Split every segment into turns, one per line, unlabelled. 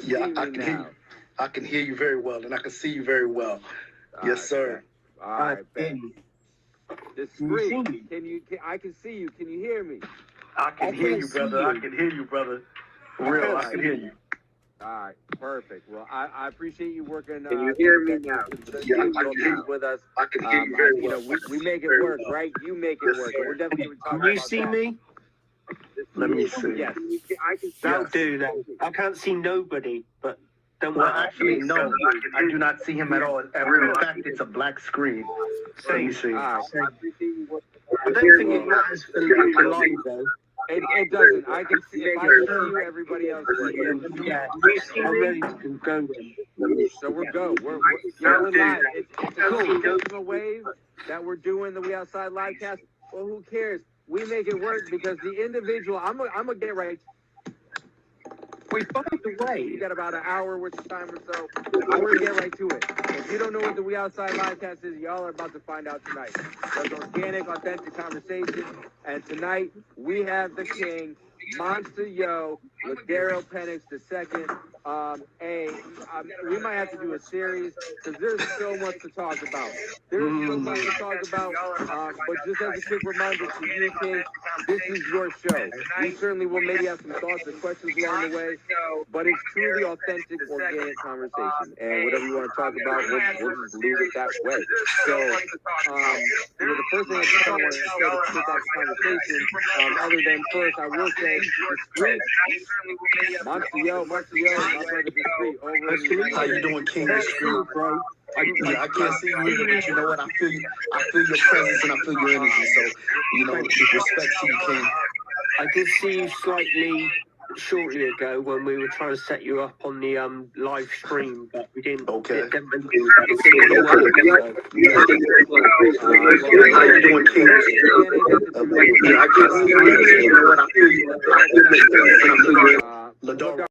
Yeah,
see
I
me
can hear you.
now?
I can hear you very well, and I can see you very well.
All
Yes,
right,
sir.
bet. All right, bet.
Can you
Discreet.
see me?
I can see you. Can you hear me?
I can hear
can't
you,
see
brother. I
you.
can hear you, brother. For
I
real,
can't
I
All
can
right.
hear you.
All right, perfect. Well, I appreciate you working.
Can you hear me
the
now?
Yeah, I
technical
can hear
piece
you.
with us.
I can hear you very well. I can
We
see
make
you
it
very
work,
well.
right? You make it
Yes,
work, and
sir.
we're definitely going to talk
Can you
about
see
that.
me?
Let me see.
Yes.
I can That'll
Yes.
do that. I can't see nobody, but don't
Well,
worry.
actually, no. I do not see him at all. In fact, it's a black screen. Let me see.
All right.
I don't think it matters for the live though.
It doesn't. I can see if I can see you, everybody else can see you.
Yeah, I'm ready to go then.
So we're go. We're live. It's a rotational wave that we're doing the We Outside live cast. Well, who cares? We make it work because the individual. I'm gonna get right.
We find a way.
We got about an hour worth of time or so. We're gonna get right to it. If you don't know what the We Outside live cast is, y'all are about to find out tonight. There's organic, authentic conversation, and tonight we have the king, Monsta Yo, Ladaro Pennix II. We might have to do a series because there's so much to talk about. There's so much to talk about. But just as a quick reminder to you, King, this is your show. We certainly will maybe have some thoughts or questions along the way, but it's truly authentic, organic conversation. And whatever you want to talk about, we'll just leave it that way. So, the first thing I just kind of want to say to kick off the conversation, other than first, I will say, Discreet, Monsta Yo, my brother Discreet, over in
How you doing, King? Bro? I can't see you either, but you know what? I feel you. I feel your presence and I feel your energy. So, respect to you, King.
I did see you slightly shortly ago when we were trying to set you up on the live stream, but we didn't.
Okay.
It didn't want to work.
How you doing, King? I can't see you either, but you know what? I feel you. I feel your presence and I feel your energy. Ladaro.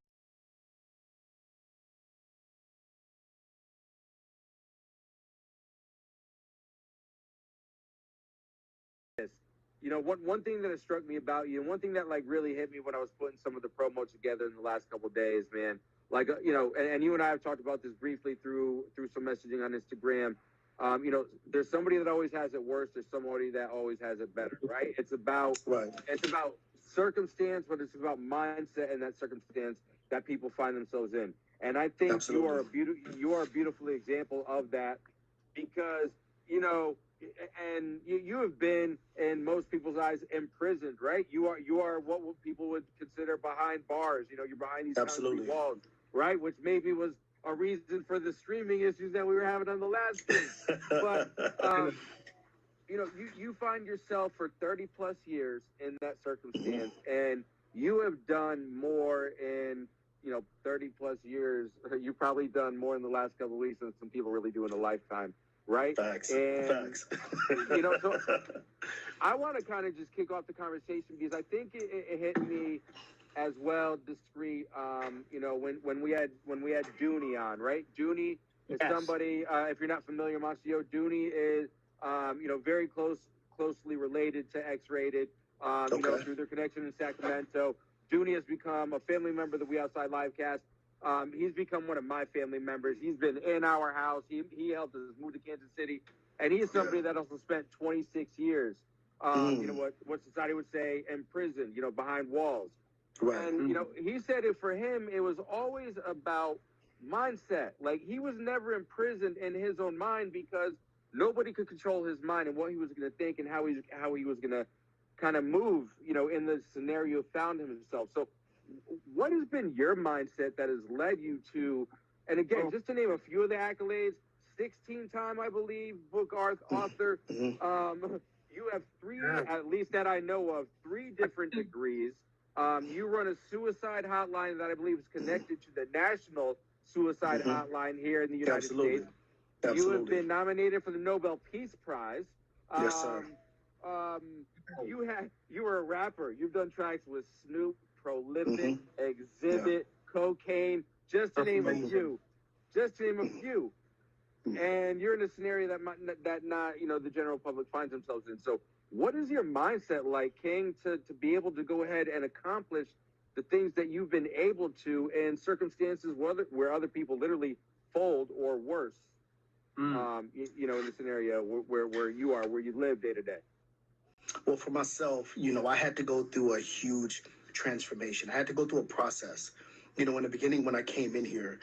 One thing that has struck me about you, and one thing that like really hit me when I was putting some of the promos together in the last couple of days, man. Like and you and I have talked about this briefly through some messaging on Instagram. There's somebody that always has it worse. There's somebody that always has it better, right? It's about circumstance, but it's about mindset and that circumstance that people find themselves in. And I think you are a beautiful example of that because and you have been in most people's eyes imprisoned, right? You are what people would consider behind bars. You're behind these concrete walls, right? Which maybe was a reason for the streaming issues that we were having on the last stream. But you find yourself for 30 plus years in that circumstance, and you have done more in 30 plus years. You've probably done more in the last couple of weeks than some people really do in a lifetime. Right?
Facts.
So I want to kind of just kick off the conversation because I think it hit me as well, Discreet. When we had Dooney on, right? Dooney is somebody. If you're not familiar, Monsta Yo, Dooney is very closely related to X-Rated. Through their connection in Sacramento. Dooney has become a family member of the We Outside Livecast. He's become one of my family members. He's been in our house. He helped us move to Kansas City, and he is somebody that also spent 26 years, what society would say, in prison, behind walls. Right. And he said it for him. It was always about mindset. Like he was never imprisoned in his own mind because nobody could control his mind and what he was going to think and how he was going to kind of move, in the scenario found himself. So what has been your mindset that has led you to, and again, just to name a few of the accolades, 16-time, I believe, book author. You have three, at least that I know of, 3 different degrees. You run a suicide hotline that I believe is connected to the National Suicide Hotline here in the United States. You have been nominated for the Nobel Peace Prize.
Yes, sir.
You were a rapper. You've done tracks with Snoop, Prolific, Exhibit, Cocaine, just to name a few. And you're in a scenario that not the general public finds themselves in. So what is your mindset like, King, to be able to go ahead and accomplish the things that you've been able to in circumstances where other people literally fold or worse. You know, in the scenario where you are, where you live day to day.
Well, for myself, I had to go through a huge transformation. I had to go through a process. In the beginning, when I came in here,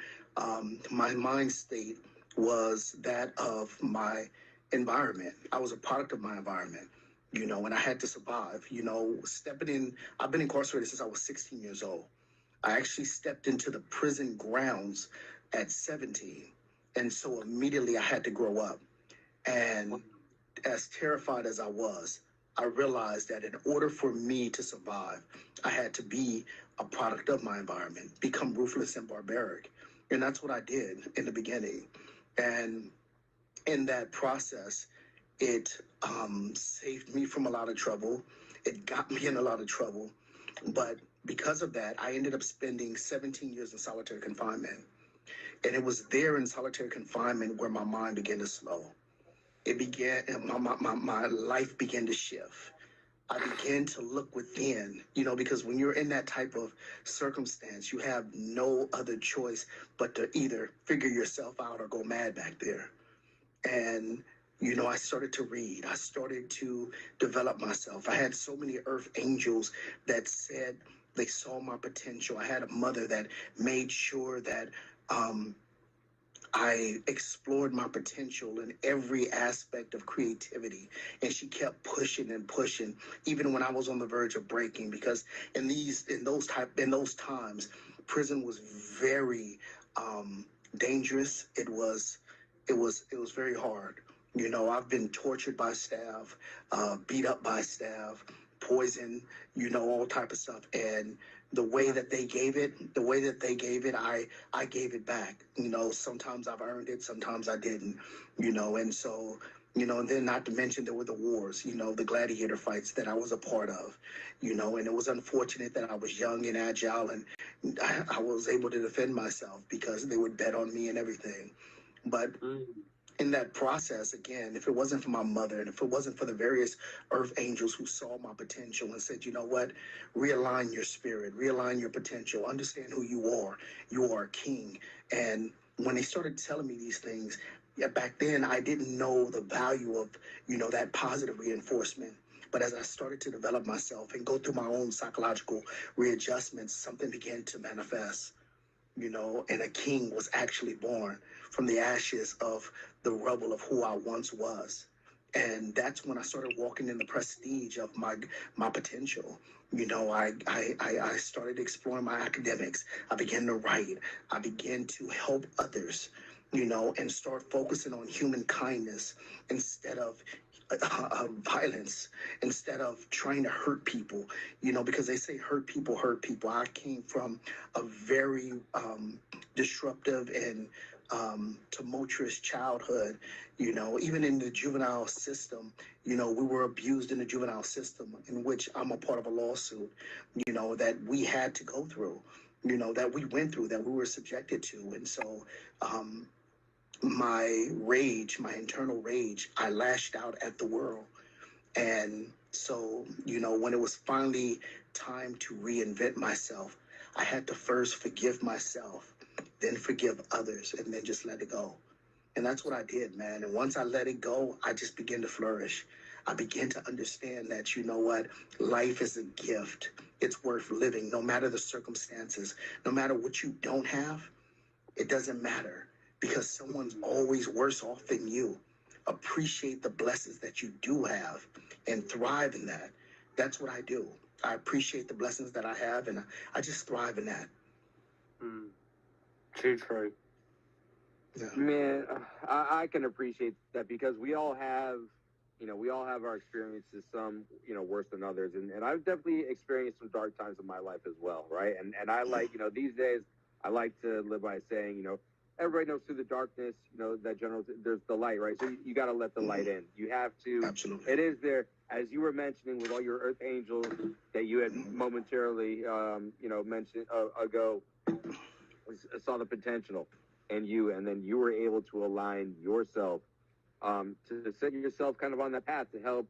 my mind state was that of my environment. I was a product of my environment, and I had to survive. Stepping in, I've been incarcerated since I was 16 years old. I actually stepped into the prison grounds at 17. And so immediately I had to grow up. And as terrified as I was, I realized that in order for me to survive, I had to be a product of my environment, become ruthless and barbaric. And that's what I did in the beginning. And in that process, it saved me from a lot of trouble. It got me in a lot of trouble. But because of that, I ended up spending 17 years in solitary confinement. And it was there in solitary confinement where my mind began to slow. It began, my life began to shift. I began to look within, because when you're in that type of circumstance, you have no other choice but to either figure yourself out or go mad back there. And, I started to read. I started to develop myself. I had so many earth angels that said they saw my potential. I had a mother that made sure that I explored my potential in every aspect of creativity, and she kept pushing and pushing, even when I was on the verge of breaking. Because in those times, prison was very dangerous. It was very hard. I've been tortured by staff, beat up by staff, poison, all type of stuff, and the way that they gave it, I gave it back. Sometimes I've earned it, sometimes I didn't, and so, and then not to mention there were the wars, the gladiator fights that I was a part of, and it was unfortunate that I was young and agile, and I was able to defend myself because they would bet on me and everything. But in that process, again, if it wasn't for my mother and if it wasn't for the various earth angels who saw my potential and said, you know what, realign your spirit, realign your potential, understand who you are a king. And when they started telling me these things, back then I didn't know the value of, that positive reinforcement. But as I started to develop myself and go through my own psychological readjustments, something began to manifest. And a king was actually born from the ashes of the rubble of who I once was. And that's when I started walking in the prestige of my potential. I started exploring my academics. I began to write. I began to help others, and start focusing on human kindness instead of violence, instead of trying to hurt people, because they say hurt people hurt people. I came from a very disruptive and tumultuous childhood, even in the juvenile system, we were abused in the juvenile system, in which I'm a part of a lawsuit, that we had to go through, that we went through, that we were subjected to. And so, my rage, my internal rage, I lashed out at the world. And so, when it was finally time to reinvent myself, I had to first forgive myself, then forgive others, and then just let it go. And that's what I did, man. And once I let it go, I just began to flourish. I began to understand that, life is a gift. It's worth living, no matter the circumstances, no matter what you don't have, it doesn't matter. Because someone's always worse off than you. Appreciate the blessings that you do have and thrive in that. That's what I do. I appreciate the blessings that I have, and I just thrive in that.
Too true.
Yeah. Man, I can appreciate that because we all have our experiences, some, worse than others. And I've definitely experienced some dark times in my life as well, right? And I like, these days, I like to live by saying, everybody knows through the darkness, there's the light, right? So you got to let the light in. You have to.
Absolutely.
It is there, as you were mentioning, with all your earth angels that you had momentarily, mentioned ago, saw the potential in you, and then you were able to align yourself, to set yourself kind of on that path to help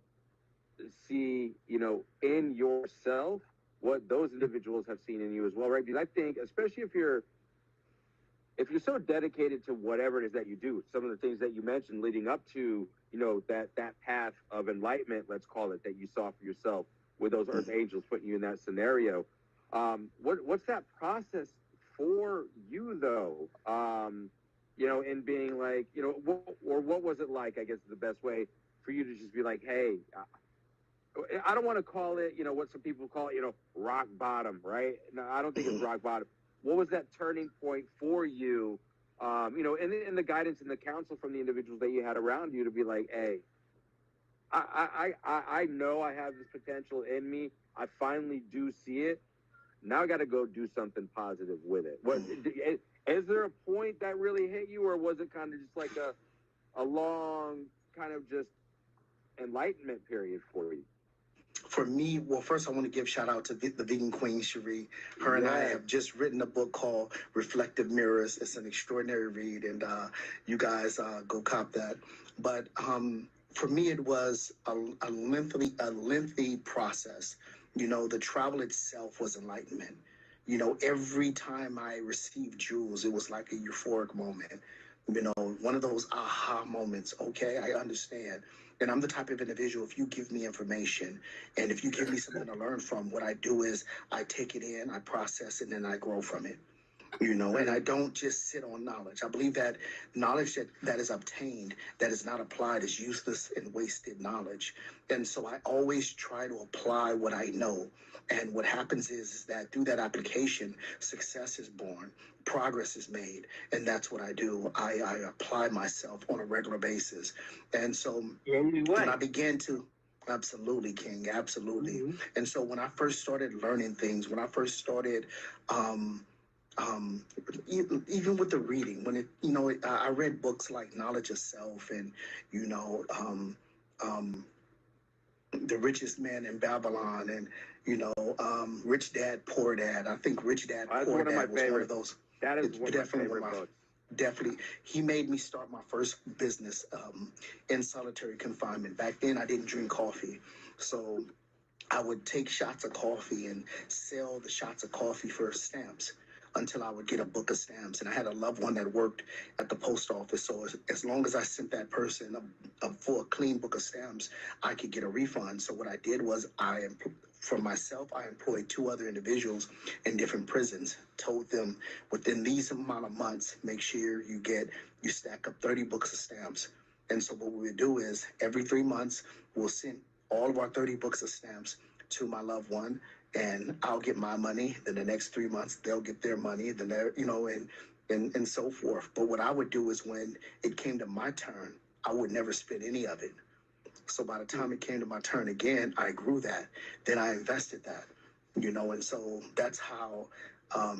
see, in yourself what those individuals have seen in you as well, right? Because I think, especially if you're so dedicated to whatever it is that you do, some of the things that you mentioned leading up to, that path of enlightenment, let's call it, that you saw for yourself with those earth angels putting you in that scenario. What's that process for you though? In being like, what was it like, I guess is the best way for you to just be like, hey, I don't want to call it, what some people call it, rock bottom, right? No, I don't think it's rock bottom. What was that turning point for you, and the guidance and the counsel from the individuals that you had around you to be like, hey, I know I have this potential in me. I finally do see it. Now I got to go do something positive with it. Is there a point that really hit you, or was it kind of just like a long kind of just enlightenment period for you?
For me, well, first I want to give shout out to the vegan queen, Cherie. Her and I have just written a book called Reflective Mirrors. It's an extraordinary read, and you guys go cop that. But for me, it was a lengthy process. The travel itself was enlightenment. Every time I received jewels, it was like a euphoric moment. One of those aha moments. Okay, I understand. And I'm the type of individual, if you give me information and if you give me something to learn from, what I do is I take it in, I process it, and then I grow from it. And I don't just sit on knowledge. I believe that knowledge that is obtained, that is not applied, is useless and wasted knowledge. And so I always try to apply what I know. And what happens is that through that application, success is born, progress is made. And that's what I do. I apply myself on a regular basis. And so when I began to, absolutely, King, absolutely. Mm-hmm. And so when I first started learning things, when I first started, even with the reading, when I read books like Knowledge of Self and, The Richest Man in Babylon and, Rich Dad, Poor Dad. I think Rich Dad, Poor Dad was one of those.
That is one of my favorite books.
Definitely. He made me start my first business in solitary confinement. Back then, I didn't drink coffee. So I would take shots of coffee and sell the shots of coffee for stamps until I would get a book of stamps. And I had a loved one that worked at the post office. So as long as I sent that person for a clean book of stamps, I could get a refund. So what I did was for myself, I employed 2 other individuals in different prisons, told them within these amount of months, make sure you stack up 30 books of stamps. And so what we would do is every 3 months, we'll send all of our 30 books of stamps to my loved one, and I'll get my money. Then the next 3 months, they'll get their money. Then and so forth. But what I would do is when it came to my turn, I would never spend any of it. So by the time it came to my turn again, I grew that. Then I invested that. And so that's how, I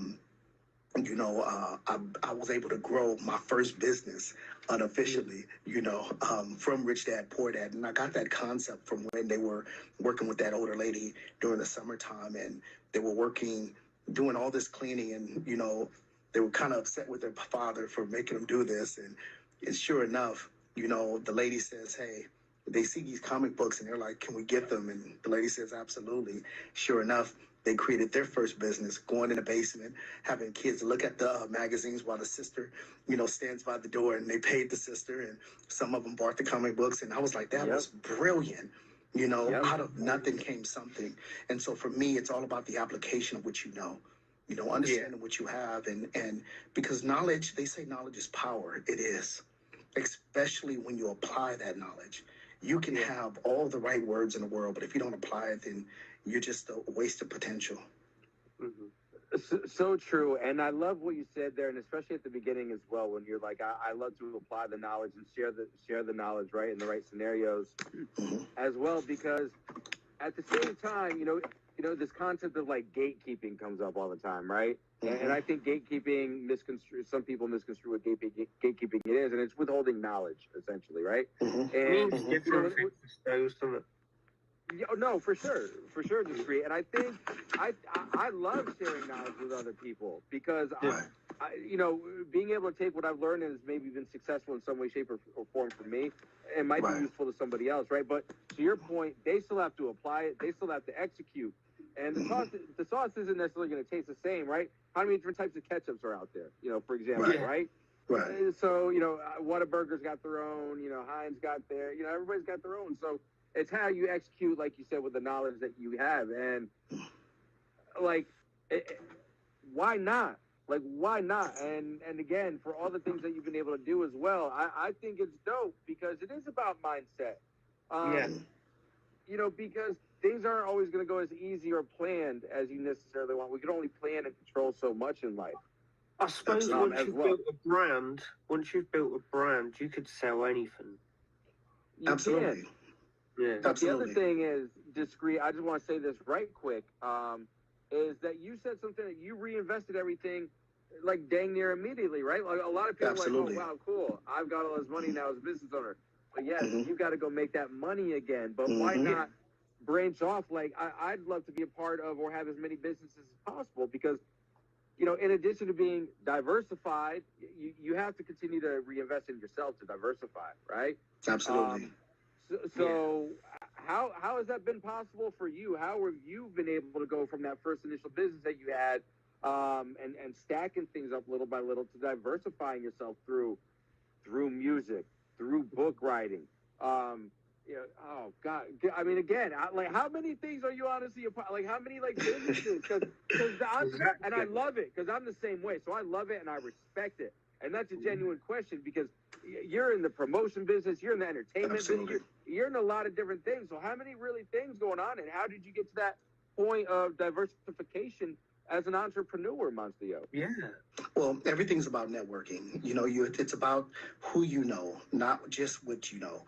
was able to grow my first business unofficially, from Rich Dad, Poor Dad. And I got that concept from when they were working with that older lady during the summertime, and they were doing all this cleaning, and, they were kind of upset with their father for making them do this. And sure enough, the lady says, hey, they see these comic books and they're like, can we get them? And the lady says, absolutely. Sure enough, they created their first business, going in the basement, having kids look at the magazines while the sister, stands by the door, and they paid the sister, and some of them bought the comic books. And I was like, that was brilliant. Out of nothing came something. And so for me, it's all about the application of what you know. Understanding what you have. And because knowledge, they say knowledge is power. It is, especially when you apply that knowledge. You can have all the right words in the world, but if you don't apply it, then you're just a waste of potential.
Mm-hmm. So true. And I love what you said there, and especially at the beginning as well, when you're like, I love to apply the knowledge and share the knowledge, right, in the right scenarios as well, because at the same time, this concept of like gatekeeping comes up all the time, right? Mm-hmm. And I think gatekeeping some people misconstrue what gatekeeping it is, and it's withholding knowledge, essentially, right? Mm-hmm. And no, for sure, discreet. And I think I love sharing knowledge with other people because being able to take what I've learned and has maybe been successful in some way, shape, or form for me, it might be useful to somebody else, right? But to your point, they still have to apply it. They still have to execute. and the sauce isn't necessarily going to taste the same, right? How many different types of ketchups are out there? For example, right?
Right.
So Whataburger's got their own. Heinz got their. Everybody's got their own. So it's how you execute, like you said, with the knowledge that you have, and why not? Like, why not? And again, for all the things that you've been able to do as well, I think it's dope because it is about mindset. Because things aren't always going to go as easy or planned as you necessarily want. We can only plan and control so much in life.
I suppose once you've built a brand, you could sell anything.
Absolutely.
Yeah. But the other thing is, Discreet, I just want to say this right quick, is that you said something that you reinvested everything like dang near immediately, right? Like a lot of people are like, oh, wow, cool. I've got all this money now as a business owner. But yes, you got to go make that money again. But why not branch off? Like, I'd love to be a part of or have as many businesses as possible because, in addition to being diversified, you have to continue to reinvest in yourself to diversify, right?
Absolutely.
So how has that been possible for you? How have you been able to go from that first initial business that you had and stacking things up little by little to diversifying yourself through music, through book writing? Oh God! I mean, again, how many things are you honestly like? How many businesses? Because and I love it because I'm the same way. So I love it and I respect it, and that's a genuine question because you're in the promotion business, you're in the entertainment business, you're in a lot of different things. So how many really things going on, and how did you get to that point of diversification as an entrepreneur, Monsta Yo?
Yeah.
Well, everything's about networking. It's about who you know, not just what you know.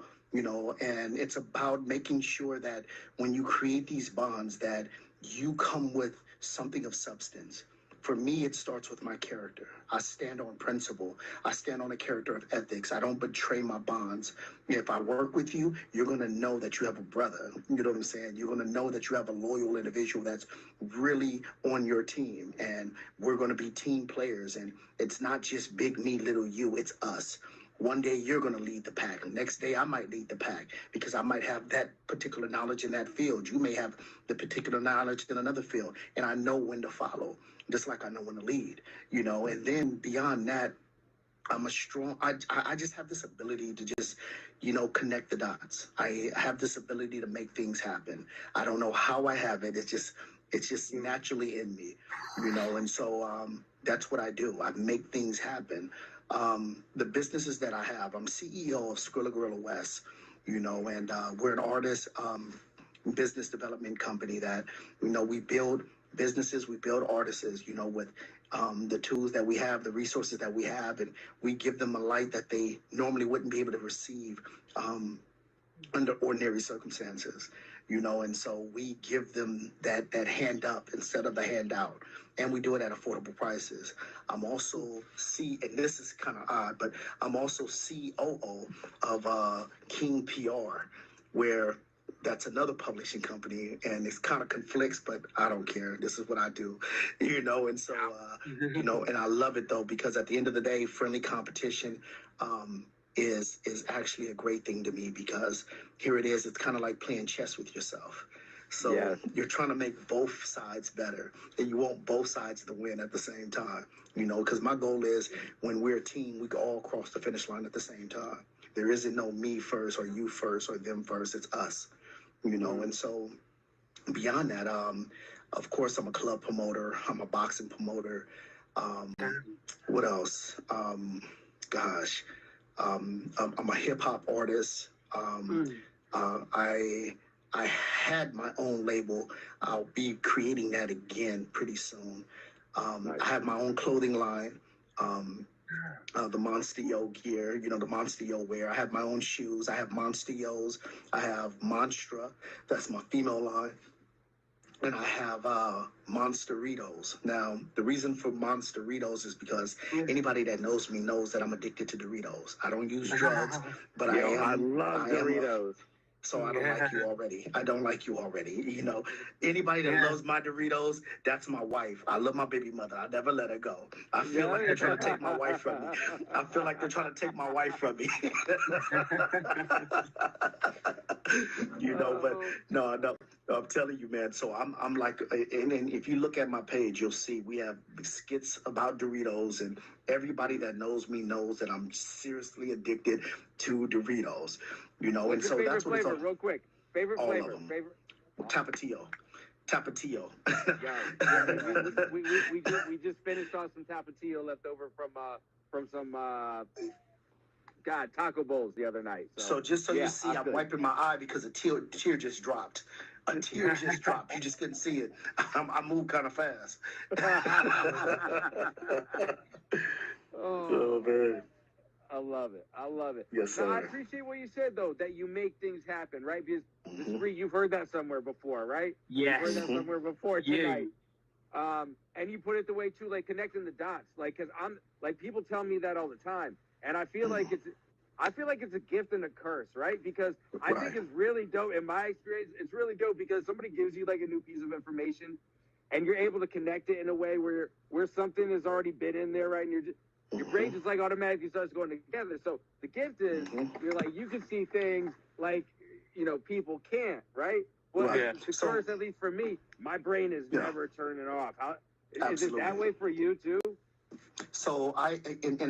And it's about making sure that when you create these bonds that you come with something of substance. For me, it starts with my character. I stand on principle. I stand on a character of ethics. I don't betray my bonds. If I work with you, you're going to know that you have a brother. You know what I'm saying? You're going to know that you have a loyal individual that's really on your team. And we're going to be team players. And it's not just big me, little you. It's us. One day you're going to lead the pack. The next day I might lead the pack because I might have that particular knowledge in that field. You may have the particular knowledge in another field. And I know when to follow, just like I know when to lead, And then beyond that, I'm I just have this ability to just, connect the dots. I have this ability to make things happen. I don't know how I have it. It's just naturally in me, And so that's what I do. I make things happen. The businesses that I have, I'm CEO of Skrilla Gorilla West, and we're an artist business development company that, we build businesses, we build artists, with the tools that we have, the resources that we have, and we give them a light that they normally wouldn't be able to receive under ordinary circumstances, and so we give them that hand up instead of the handout. And we do it at affordable prices. I'm also and this is kind of odd, but I'm also COO of King PR, where that's another publishing company, and it's kind of conflicts, but I don't care. This is what I do, and so, and I love it though, because at the end of the day, friendly competition is actually a great thing to me because here it is. It's kind of like playing chess with yourself. So you're trying to make both sides better, and you want both sides to win at the same time, because my goal is when we're a team, we can all cross the finish line at the same time. There isn't no me first or you first or them first. It's us, and so beyond that, of course, I'm a club promoter. I'm a boxing promoter. What else? I'm a hip hop artist. I had my own label. I'll be creating that again pretty soon. I have my own clothing line, the Monsta Yo gear, the Monsta Yo wear. I have my own shoes. I have Monsta Yos. I have Monstra. That's my female line. And I have Monster-ritos. Now, the reason for Monster-ritos is because anybody that knows me knows that I'm addicted to Doritos. I don't use drugs, but I love Doritos. So I don't like you already. I don't like you already. You know, anybody that loves my Doritos, that's my wife. I love my baby mother. I never let her go. I feel like they're trying to take my wife from me. I feel like they're trying to take my wife from me. You know, but no, I'm telling you, man. So I'm like, and if you look at my page, you'll see we have skits about Doritos, and everybody that knows me knows that I'm seriously addicted to Doritos. You know,
What's
and
your
so that's what
favorite
it's
flavor,
all.
real quick? Favorite
All
flavor?
of them.
Favorite?
Tapatio.
Yeah. We just finished off some Tapatio left over from some taco bowls the other night.
So just so you see, I'm wiping my eye because a tear just dropped. A tear just dropped. You just couldn't see it. I moved kind of fast. Oh man.
I love it. I love it.
Yes, sir.
Now, I appreciate what you said, though, that you make things happen, right? Because you've heard that somewhere before, right?
Yes.
You've heard that somewhere before tonight. And you put it the way, too, like, connecting the dots. Like, because people tell me that all the time. And I feel like it's a gift and a curse, right? Because I think it's really dope. In my experience, it's really dope because somebody gives you, like, a new piece of information, and you're able to connect it in a way where something has already been in there, right? And your brain just like automatically starts going together. So the gift is you're like you can see things like people can't, right? Well, the curse, at least for me, my brain is never turning off. Is it that way for you too?
So I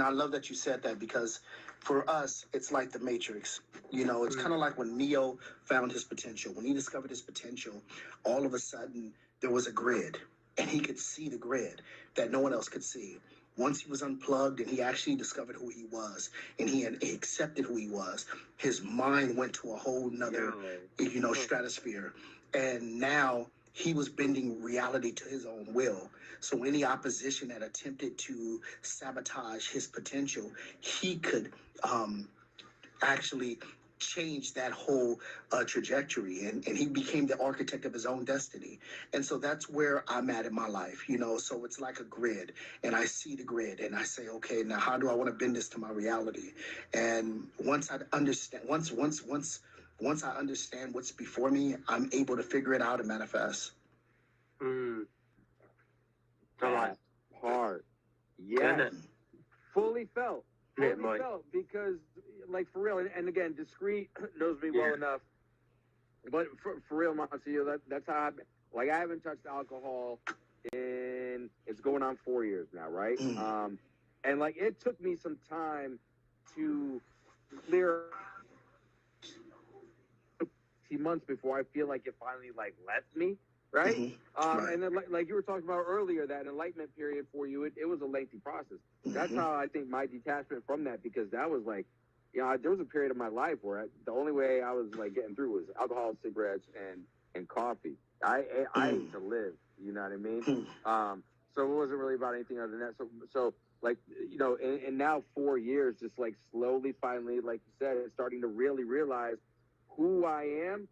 love that you said that because for us it's like the Matrix. You know, it's kind of like when Neo found his potential. When he discovered his potential, all of a sudden there was a grid, and he could see the grid that no one else could see. Once he was unplugged and he actually discovered who he was and he accepted who he was, his mind went to a whole nother, stratosphere. And now he was bending reality to his own will. So any opposition that attempted to sabotage his potential, he could actually change that whole trajectory, and he became the architect of his own destiny. And so that's where I'm at in my life, so it's like a grid, and I see the grid and I say, okay, now how do I want to bend this to my reality? And once I understand what's before me, I'm able to figure it out and manifest.
That part. Yeah. Fully felt because, like, for real, and again, Discreet knows me well enough, but for real, Monsta Yo, that's how I haven't touched alcohol in, it's going on 4 years now, right? And like, it took me some time to clear months before I feel like it finally, like, left me. Right? And then, like you were talking about earlier, that enlightenment period for you, it was a lengthy process. That's how I think my detachment from that, because that was like, there was a period of my life where the only way I was like getting through was alcohol, cigarettes, and coffee. I ate to live. You know what I mean? So it wasn't really about anything other than that. So like, and now 4 years, just like slowly, finally, like you said, starting to really realize who I am,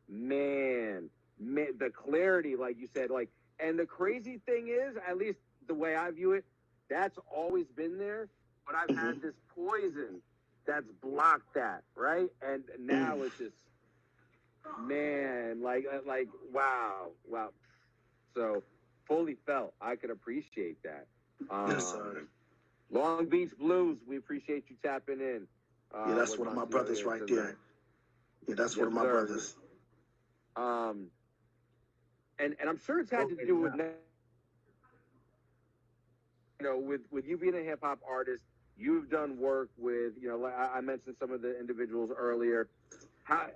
man, the clarity, like you said, like, and the crazy thing is, at least the way I view it, that's always been there, but I've had this poison that's blocked that, right? And now it's just, man, like, wow. So fully felt. I could appreciate that.
Yes, sir.
Long Beach Blues, we appreciate you tapping in.
That's one of my brothers right there. Yeah, that's one of my brothers.
And I'm sure it's had to do with, with you being a hip hop artist. You've done work with, like I mentioned some of the individuals earlier. How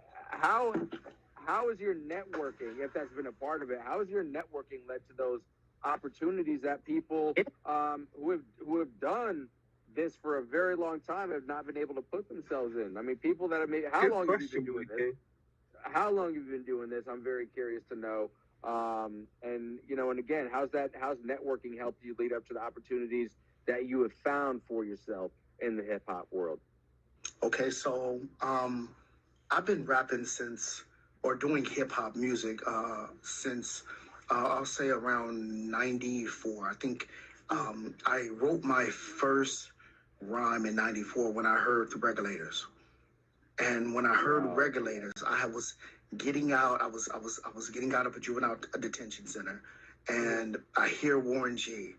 is your networking, if that's been a part of it, how has your networking led to those opportunities that people who have done this for a very long time have not been able to put themselves in? I mean, people that have made, how long have you been doing this? How long have you been doing this? I'm very curious to know. And again, how's networking helped you lead up to the opportunities that you have found for yourself in the hip hop world?
Okay, so I've been rapping doing hip hop music since I'll say around 94. I think I wrote my first rhyme in 94 when I heard The Regulators. And when I heard
Wow.
regulators, I was getting out. I was getting out of a juvenile detention center, and I hear Warren G.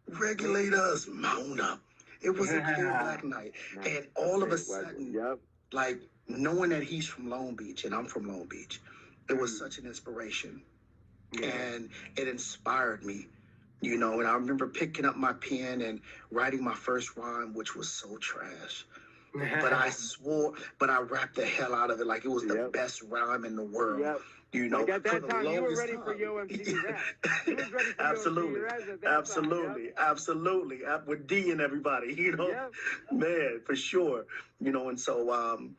Regulators, mount up. It was a clear black night, and all of a sudden,
Yep.
like knowing that he's from Long Beach and I'm from Long Beach, it was such an inspiration, and it inspired me. You know, and I remember picking up my pen and writing my first rhyme, which was so trash. But I swore, but I rapped the hell out of it like it was the best rhyme in the world.
Yep.
You know,
Like at
for
that
the
time, you were
longest
ready for
time.
Yo MC rap. You was ready for
Absolutely.
Yo MC rap at that
Absolutely.
time.
Absolutely. With D and everybody, you know,
Yep.
man, for sure. You know, and so,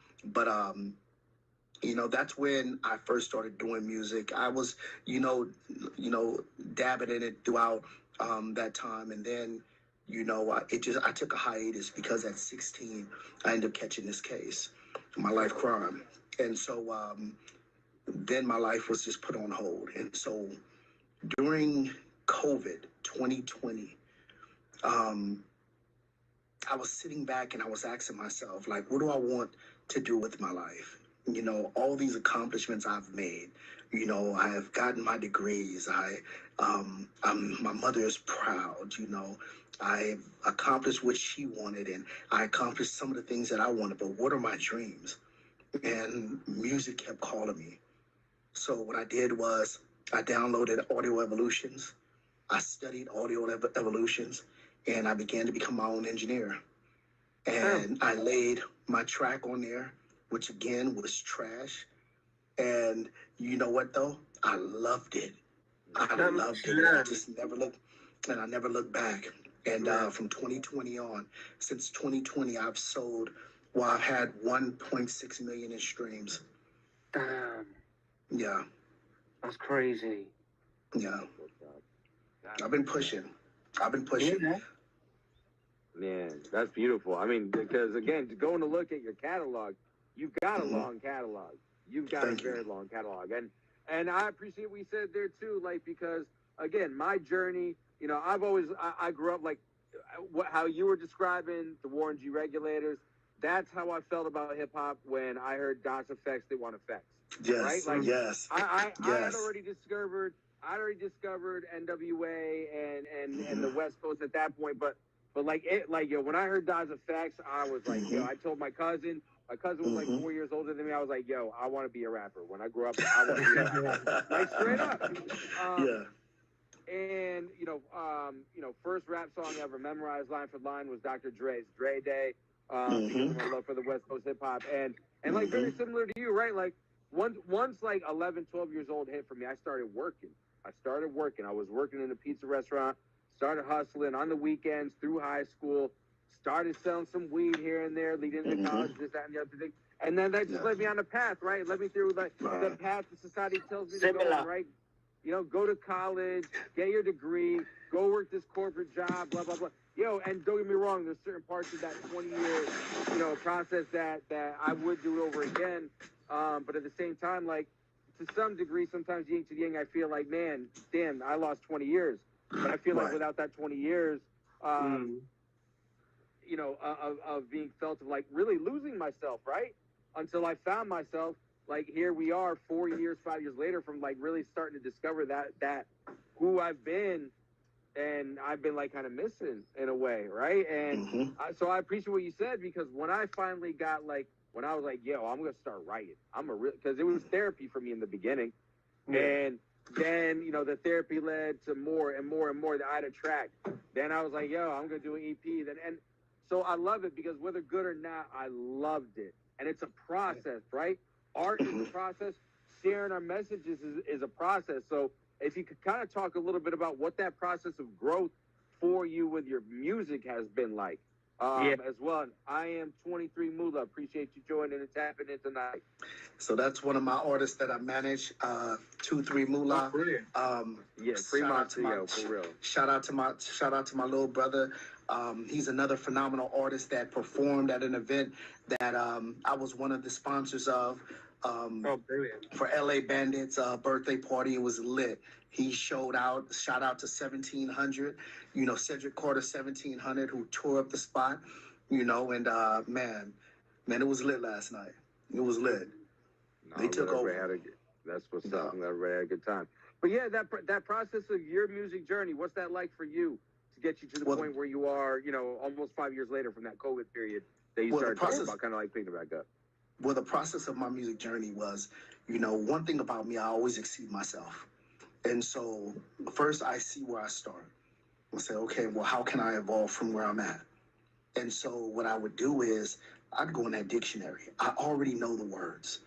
you know, that's when I first started doing music. I was, dabbing in it throughout that time, and then, I took a hiatus because at 16 I ended up catching this case, my life crime, and so then my life was just put on hold, and so during COVID 2020, I was sitting back and I was asking myself, like, what do I want to do with my life? You know, all these accomplishments I've made. You know, I have gotten my degrees. My mother is proud. You know, I've accomplished what she wanted, and I accomplished some of the things that I wanted. But what are my dreams? And music kept calling me. So what I did was I downloaded Audio Evolutions. I studied Audio Evolutions, and I began to become my own engineer. And I laid my track on there, which again was trash. And you know what though? I loved it. I loved it. I just never looked, and I never looked back. And from 2020 on, since 2020, I've had 1.6 million in streams.
Damn.
Yeah.
That's crazy.
Yeah. I've been pushing.
Yeah.
Man, that's beautiful. I mean, because again, going to look at your catalog, you've got a long catalog. You've got a very long catalog, and I appreciate what you said there too. Like, because again, my journey, you know, I grew up like how you were describing the Warren G regulators. That's how I felt about hip hop when I heard DOS Effects, They Want Effects.
Yes.
Right? Like,
yes.
I had already discovered NWA and the West Coast at that point, but like when I heard DOS Effects, I was like, I told my cousin. My cousin was like 4 years older than me. I was like, yo, I want to be a rapper. When I grow up, I want to be a rapper. Like, straight up. And, first rap song I ever memorized line for line was Dr. Dre's Dre Day, because of my love for the West Coast hip hop. And like, very similar to you, right? Like, once like 11, 12 years old hit for me, I started working. I was working in a pizza restaurant, started hustling on the weekends through high school, started selling some weed here and there, leading into college, this, that, and the other thing. And then that just led me on the path, right? It led me through the path that society tells me to go on, right? You know, go to college, get your degree, go work this corporate job, blah, blah, blah. And don't get me wrong, there's certain parts of that 20-year, process that I would do it over again. But at the same time, like, to some degree, sometimes yin to yang, I feel like, man, damn, I lost 20 years. But I feel like without that 20 years, of being felt of like really losing myself, right? Until I found myself, like, here we are 4 years, 5 years later, from like really starting to discover that who I've been, and I've been like kind of missing in a way, right? And so I appreciate what you said, because when I finally got like, when I was like, yo, I'm gonna start writing, because it was therapy for me in the beginning, and then the therapy led to more and more and more that I had a track. Then I was like, yo, I'm gonna do an EP. And so I love it, because whether good or not, I loved it, and it's a process, right? Art is a process. Sharing our messages is a process. So if you could kind of talk a little bit about what that process of growth for you with your music has been like, as well. I am 23 Mula. Appreciate you joining and tapping in tonight.
So that's one of my artists that I manage, 23 Mula.
Free Monsta Yo, for real.
Shout out to my little brother. He's another phenomenal artist that performed at an event that I was one of the sponsors of. For LA Bandits birthday party. It was lit. He showed out. Shout out to 1700, Cedric Carter 1700, who tore up the spot, and man, it was lit last night. It was lit.
No,
They took over.
That's what's up. I'm glad everybody had a good time. But yeah, that process of your music journey, what's that like for you to get you to the point where you are, you know, almost 5 years later from that COVID period that you started talking about kind of like picking it back up?
Well, the process of my music journey was, you know, one thing about me, I always exceed myself. And so first I see where I start. I say, okay, well, how can I evolve from where I'm at? And so what I would do is I'd go in that dictionary. I already know the words.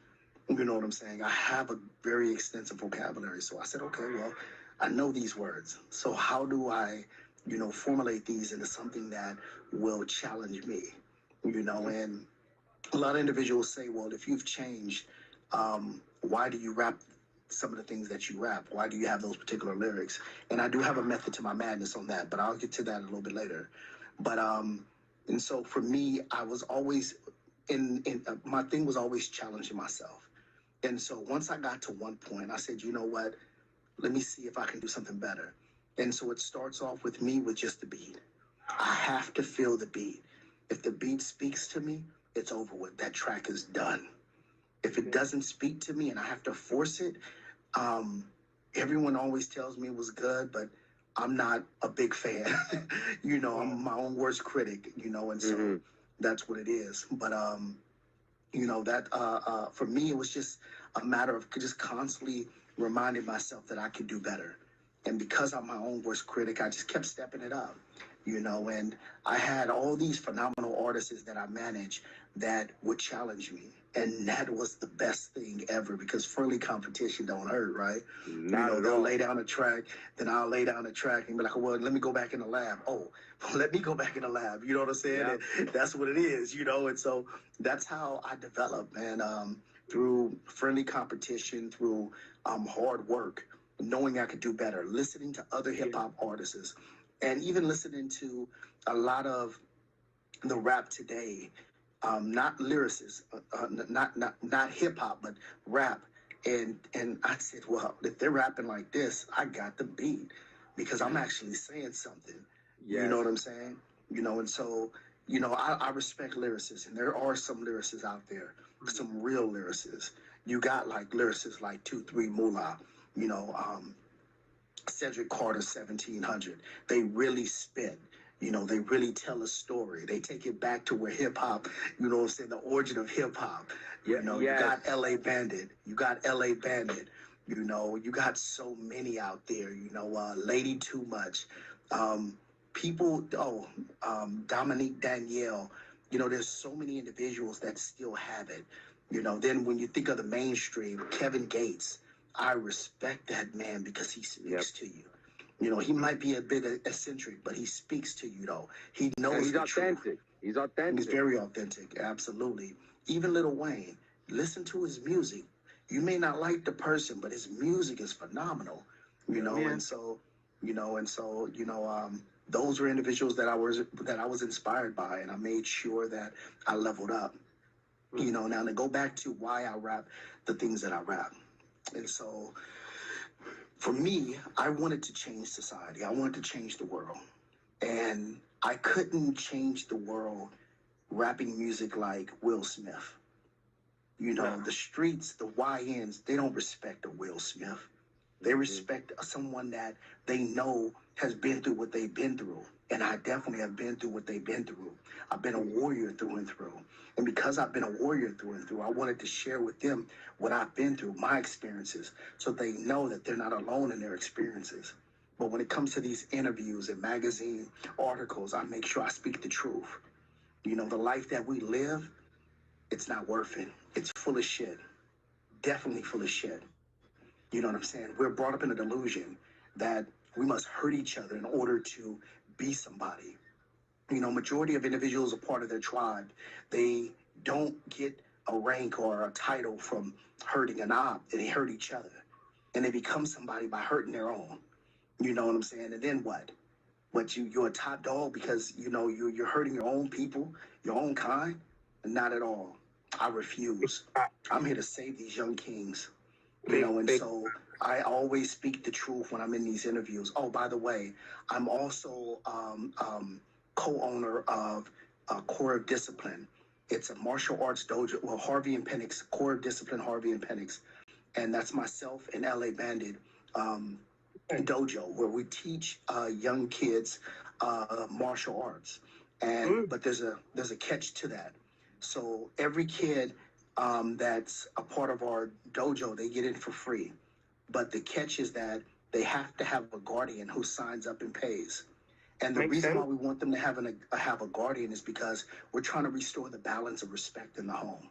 You know what I'm saying? I have a very extensive vocabulary. So I said, okay, well, I know these words. So how do I, you know, formulate these into something that will challenge me? You know, and a lot of individuals say, well, if you've changed, why do you rap some of the things that you rap? Why do you have those particular lyrics? And I do have a method to my madness on that, but I'll get to that a little bit later. But, and so for me, I was always my thing was always challenging myself. And so once I got to one point, I said, you know what? Let me see if I can do something better. And so it starts off with me with just the beat. I have to feel the beat. If the beat speaks to me, it's over with. That track is done. If it doesn't speak to me and I have to force it, everyone always tells me it was good, but I'm not a big fan. You know, I'm my own worst critic, you know, and so that's what it is. But you know, that for me, it was just a matter of just constantly reminding myself that I could do better. And because I'm my own worst critic, I just kept stepping it up, you know, and I had all these phenomenal artists that I managed that would challenge me. And that was the best thing ever because friendly competition don't hurt, right? They'll lay down a track, then I'll lay down a track and be like, well, let me go back in the lab. Oh, let me go back in the lab. You know what I'm saying? Yeah. And that's what it is, you know? And so that's how I developed, man, through friendly competition, through hard work, knowing I could do better, listening to other hip hop artists, and even listening to a lot of the rap today. Not lyricists, not hip hop, but rap. And I said, well, if they're rapping like this, I got the beat because I'm actually saying something. Yes. You know what I'm saying? You know, and so, you know, I respect lyricists, and there are some lyricists out there, some real lyricists. You got like lyricists like 2-3 Moolah, you know, Cedric Carter 1700. They really spit. You know, they really tell a story. They take it back to where hip hop, you know what I'm saying, the origin of hip hop. You know, you got LA Bandit. You got LA Bandit. You know, you got so many out there, you know, Lady Too Much. Dominique Danielle. You know, there's so many individuals that still have it. You know, then when you think of the mainstream, Kevin Gates, I respect that man because he speaks to you. You know, he might be a bit eccentric, but he speaks to you, though. He knows
he's authentic.
Truth.
He's authentic.
He's very authentic, absolutely. Even Lil Wayne, listen to his music. You may not like the person, but his music is phenomenal. You know, and so, those were individuals that I was inspired by, and I made sure that I leveled up. You know, now to go back to why I rap the things that I rap. And so for me, I wanted to change society. I wanted to change the world. And I couldn't change the world rapping music like Will Smith. You know, the streets, the YNs, they don't respect a Will Smith. They respect someone that they know has been through what they've been through. And I definitely have been through what they've been through. I've been a warrior through and through. And because I've been a warrior through and through, I wanted to share with them what I've been through, my experiences, so they know that they're not alone in their experiences. But when it comes to these interviews and magazine articles, I make sure I speak the truth. You know, the life that we live, it's not worth it. It's full of shit. Definitely full of shit. You know what I'm saying? We're brought up in a delusion that we must hurt each other in order to be somebody. You know, majority of individuals are part of their tribe. They don't get a rank or a title from hurting an op. They hurt each other. And they become somebody by hurting their own. You know what I'm saying? And then what? What, you're a top dog because, you know, you're hurting your own people, your own kind? Not at all. I refuse. I'm here to save these young kings. You know, and so I always speak the truth when I'm in these interviews. Oh, by the way, I'm also co-owner of Core of Discipline. It's a martial arts dojo. Well, Harvey and Pennix, core discipline Harvey and Pennix, and that's myself and LA Bandit um, dojo, where we teach young kids martial arts. And but there's a catch to that. So every kid that's a part of our dojo, they get in for free. But the catch is that they have to have a guardian who signs up and pays. And the
Makes
reason
sense.
why we want them to have a guardian is because we're trying to restore the balance of respect in the home.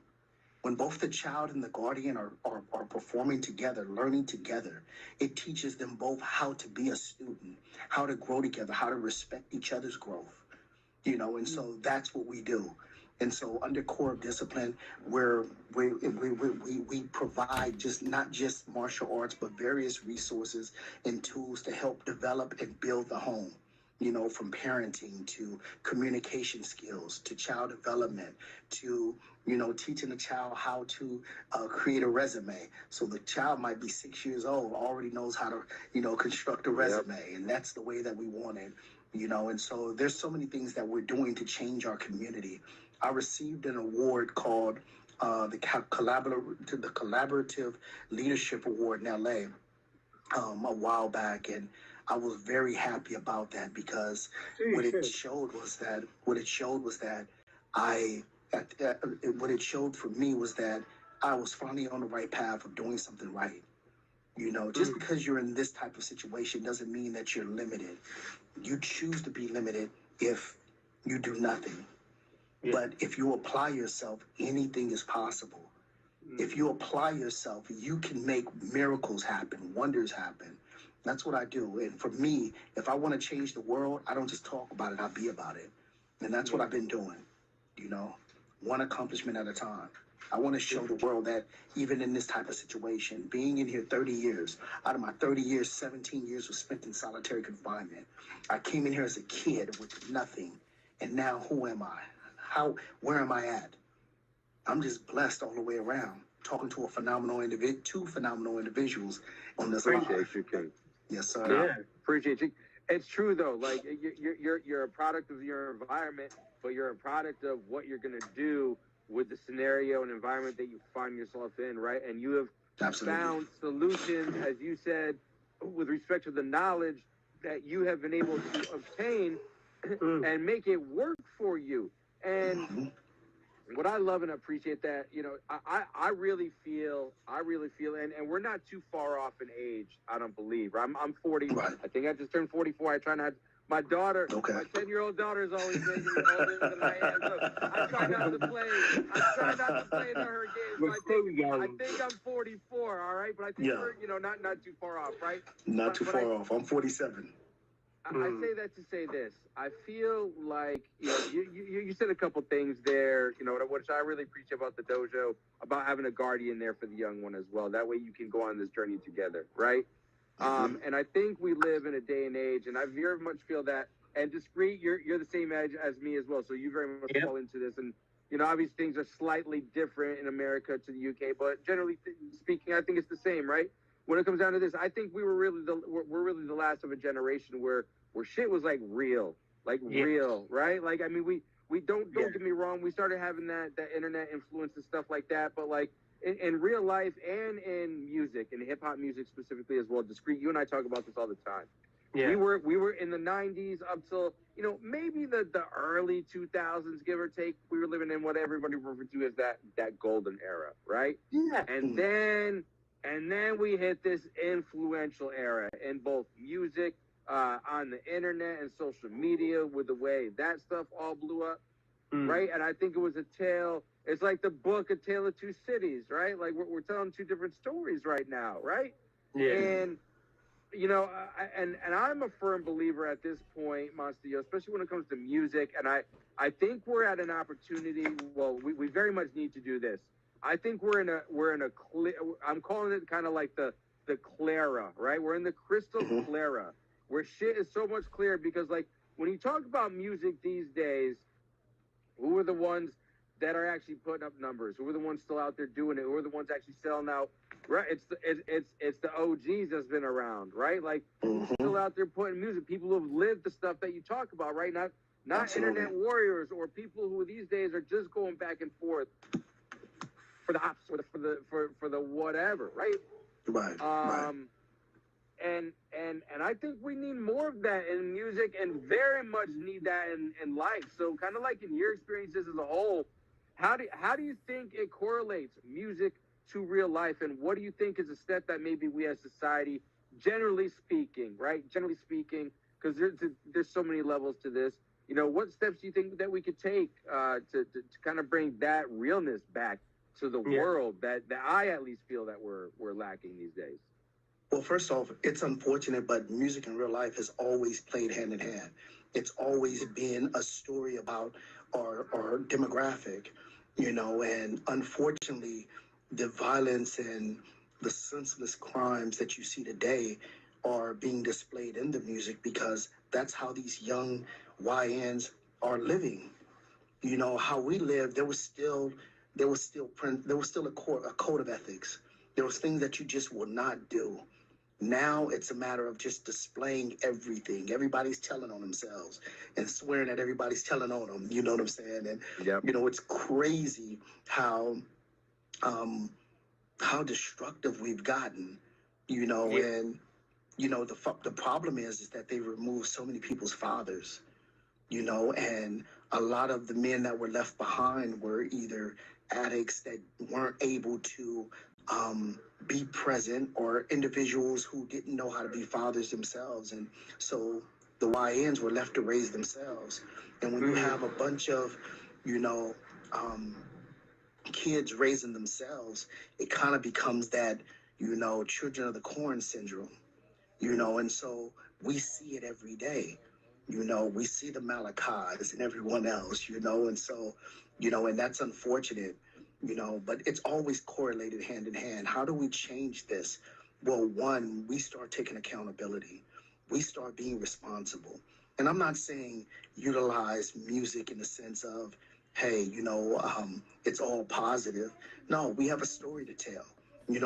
When both the child and the guardian are performing together, learning together, it teaches them both how to be a student, how to grow together, how to respect each other's growth. And so that's what we do. And so under core of discipline, where we provide just not just martial arts, but various resources and tools to help develop and build the home. From parenting to communication skills to child development to teaching the child how to create a resume. So the child might be 6 years old, already knows how to construct a resume, and that's the way that we want it. And so there's so many things that we're doing to change our community. I received an award called the Collaborative Leadership Award in LA a while back, and I was very happy about that because what it showed was that I what it showed for me was that I was finally on the right path of doing something right. Just because you're in this type of situation doesn't mean that you're limited. You choose to be limited if you do nothing.
Yeah.
But if you apply yourself, anything is possible. If you apply yourself, you can make miracles happen, wonders happen. That's what I do. And for me, if I want to change the world, I don't just talk about it, I be about it. And that's what I've been doing, one accomplishment at a time. I want to show the world that even in this type of situation, being in here 30 years, out of my 30 years, 17 years was spent in solitary confinement. I came in here as a kid with nothing. And now who am I? Where am I at? I'm just blessed all the way around. Talking to two phenomenal individuals on this line.
Appreciate you, King.
Yes, sir.
Yeah.
Appreciate you. It's true though. Like you're a product of your environment, but you're a product of what you're gonna do with the scenario and environment that you find yourself in, right? And you have found solutions, as you said, with respect to the knowledge that you have been able to obtain and make it work for you. And what I love and appreciate that, I really feel, and we're not too far off in age, I don't believe. I'm 40.
Right.
I think I just turned 44. I try not. My daughter, my 10-year-old daughter is always making me older than I am. So I try not to play into her games. I think I'm 44, all right? But I think we're, not too far off, right?
Not too far off. I'm 47.
I say that to say this. I feel like you said a couple things there, which I really appreciate about the dojo, about having a guardian there for the young one as well. That way you can go on this journey together, right? And I think we live in a day and age, and I very much feel that. And Discreet, you're the same age as me as well, so you very much fall into this. And obviously things are slightly different in America to the UK, but generally speaking, I think it's the same, right? When it comes down to this, I think we're really the last of a generation where shit was like real, real, right? Like, I mean, we don't get me wrong. We started having that internet influence and stuff like that, but like in real life and in music and hip hop music specifically as well. Discreet, you and I talk about this all the time. Yeah. We were in the 90s up till maybe the early 2000s, give or take. We were living in what everybody referred to as that golden era, right? Yeah. And then we hit this influential era in both music, on the internet and social media, with the way that stuff all blew up, right? And I think it was a tale. It's like the book A Tale of Two Cities, right? Like we're telling two different stories right now, right? Yeah. And and I'm a firm believer at this point, Monsta Yo, especially when it comes to music. And I think we're at an opportunity. Well, we very much need to do this. I think we're in a clear. I'm calling it kind of like the Clara, right? We're in the crystal Clara, where shit is so much clearer, because like when you talk about music these days, who are the ones that are actually putting up numbers? Who are the ones still out there doing it? Who are the ones actually selling out? Right? It's the OGs that's been around, right? Like still out there putting music. People who have lived the stuff that you talk about, right? not
Absolutely.
internet warriors or people who these days are just going back and forth for the ops or for the whatever, right?
Right. Right.
And I think we need more of that in music, and very much need that in life. So kind of like in your experiences as a whole, how do you think it correlates music to real life, and what do you think is a step that maybe we as society, generally speaking, right? Generally speaking, because there's so many levels to this. You know, what steps do you think that we could take to kind of bring that realness back to the world that I at least feel that we're lacking these days?
Well, first off, it's unfortunate, but music in real life has always played hand in hand. It's always been a story about our demographic, and unfortunately, the violence and the senseless crimes that you see today are being displayed in the music because that's how these young YNs are living. How we lived, there was still a code of ethics. There was things that you just would not do. Now it's a matter of just displaying everything. Everybody's telling on themselves and swearing that everybody's telling on them. You know what I'm saying? And it's crazy um, how destructive we've gotten. And the problem is that they removed so many people's fathers. And a lot of the men that were left behind were either addicts that weren't able to be present, or individuals who didn't know how to be fathers themselves. And so the YNs were left to raise themselves. And when you have a bunch of, you know, um, kids raising themselves, it kind of becomes that, children of the corn syndrome, and so we see it every day. We see the Malachis and everyone else, and so, and that's unfortunate, but it's always correlated hand in hand. How do we change this? Well, one, we start taking accountability. We start being responsible. And I'm not saying utilize music in the sense of, hey, it's all positive. No, we have a story to tell.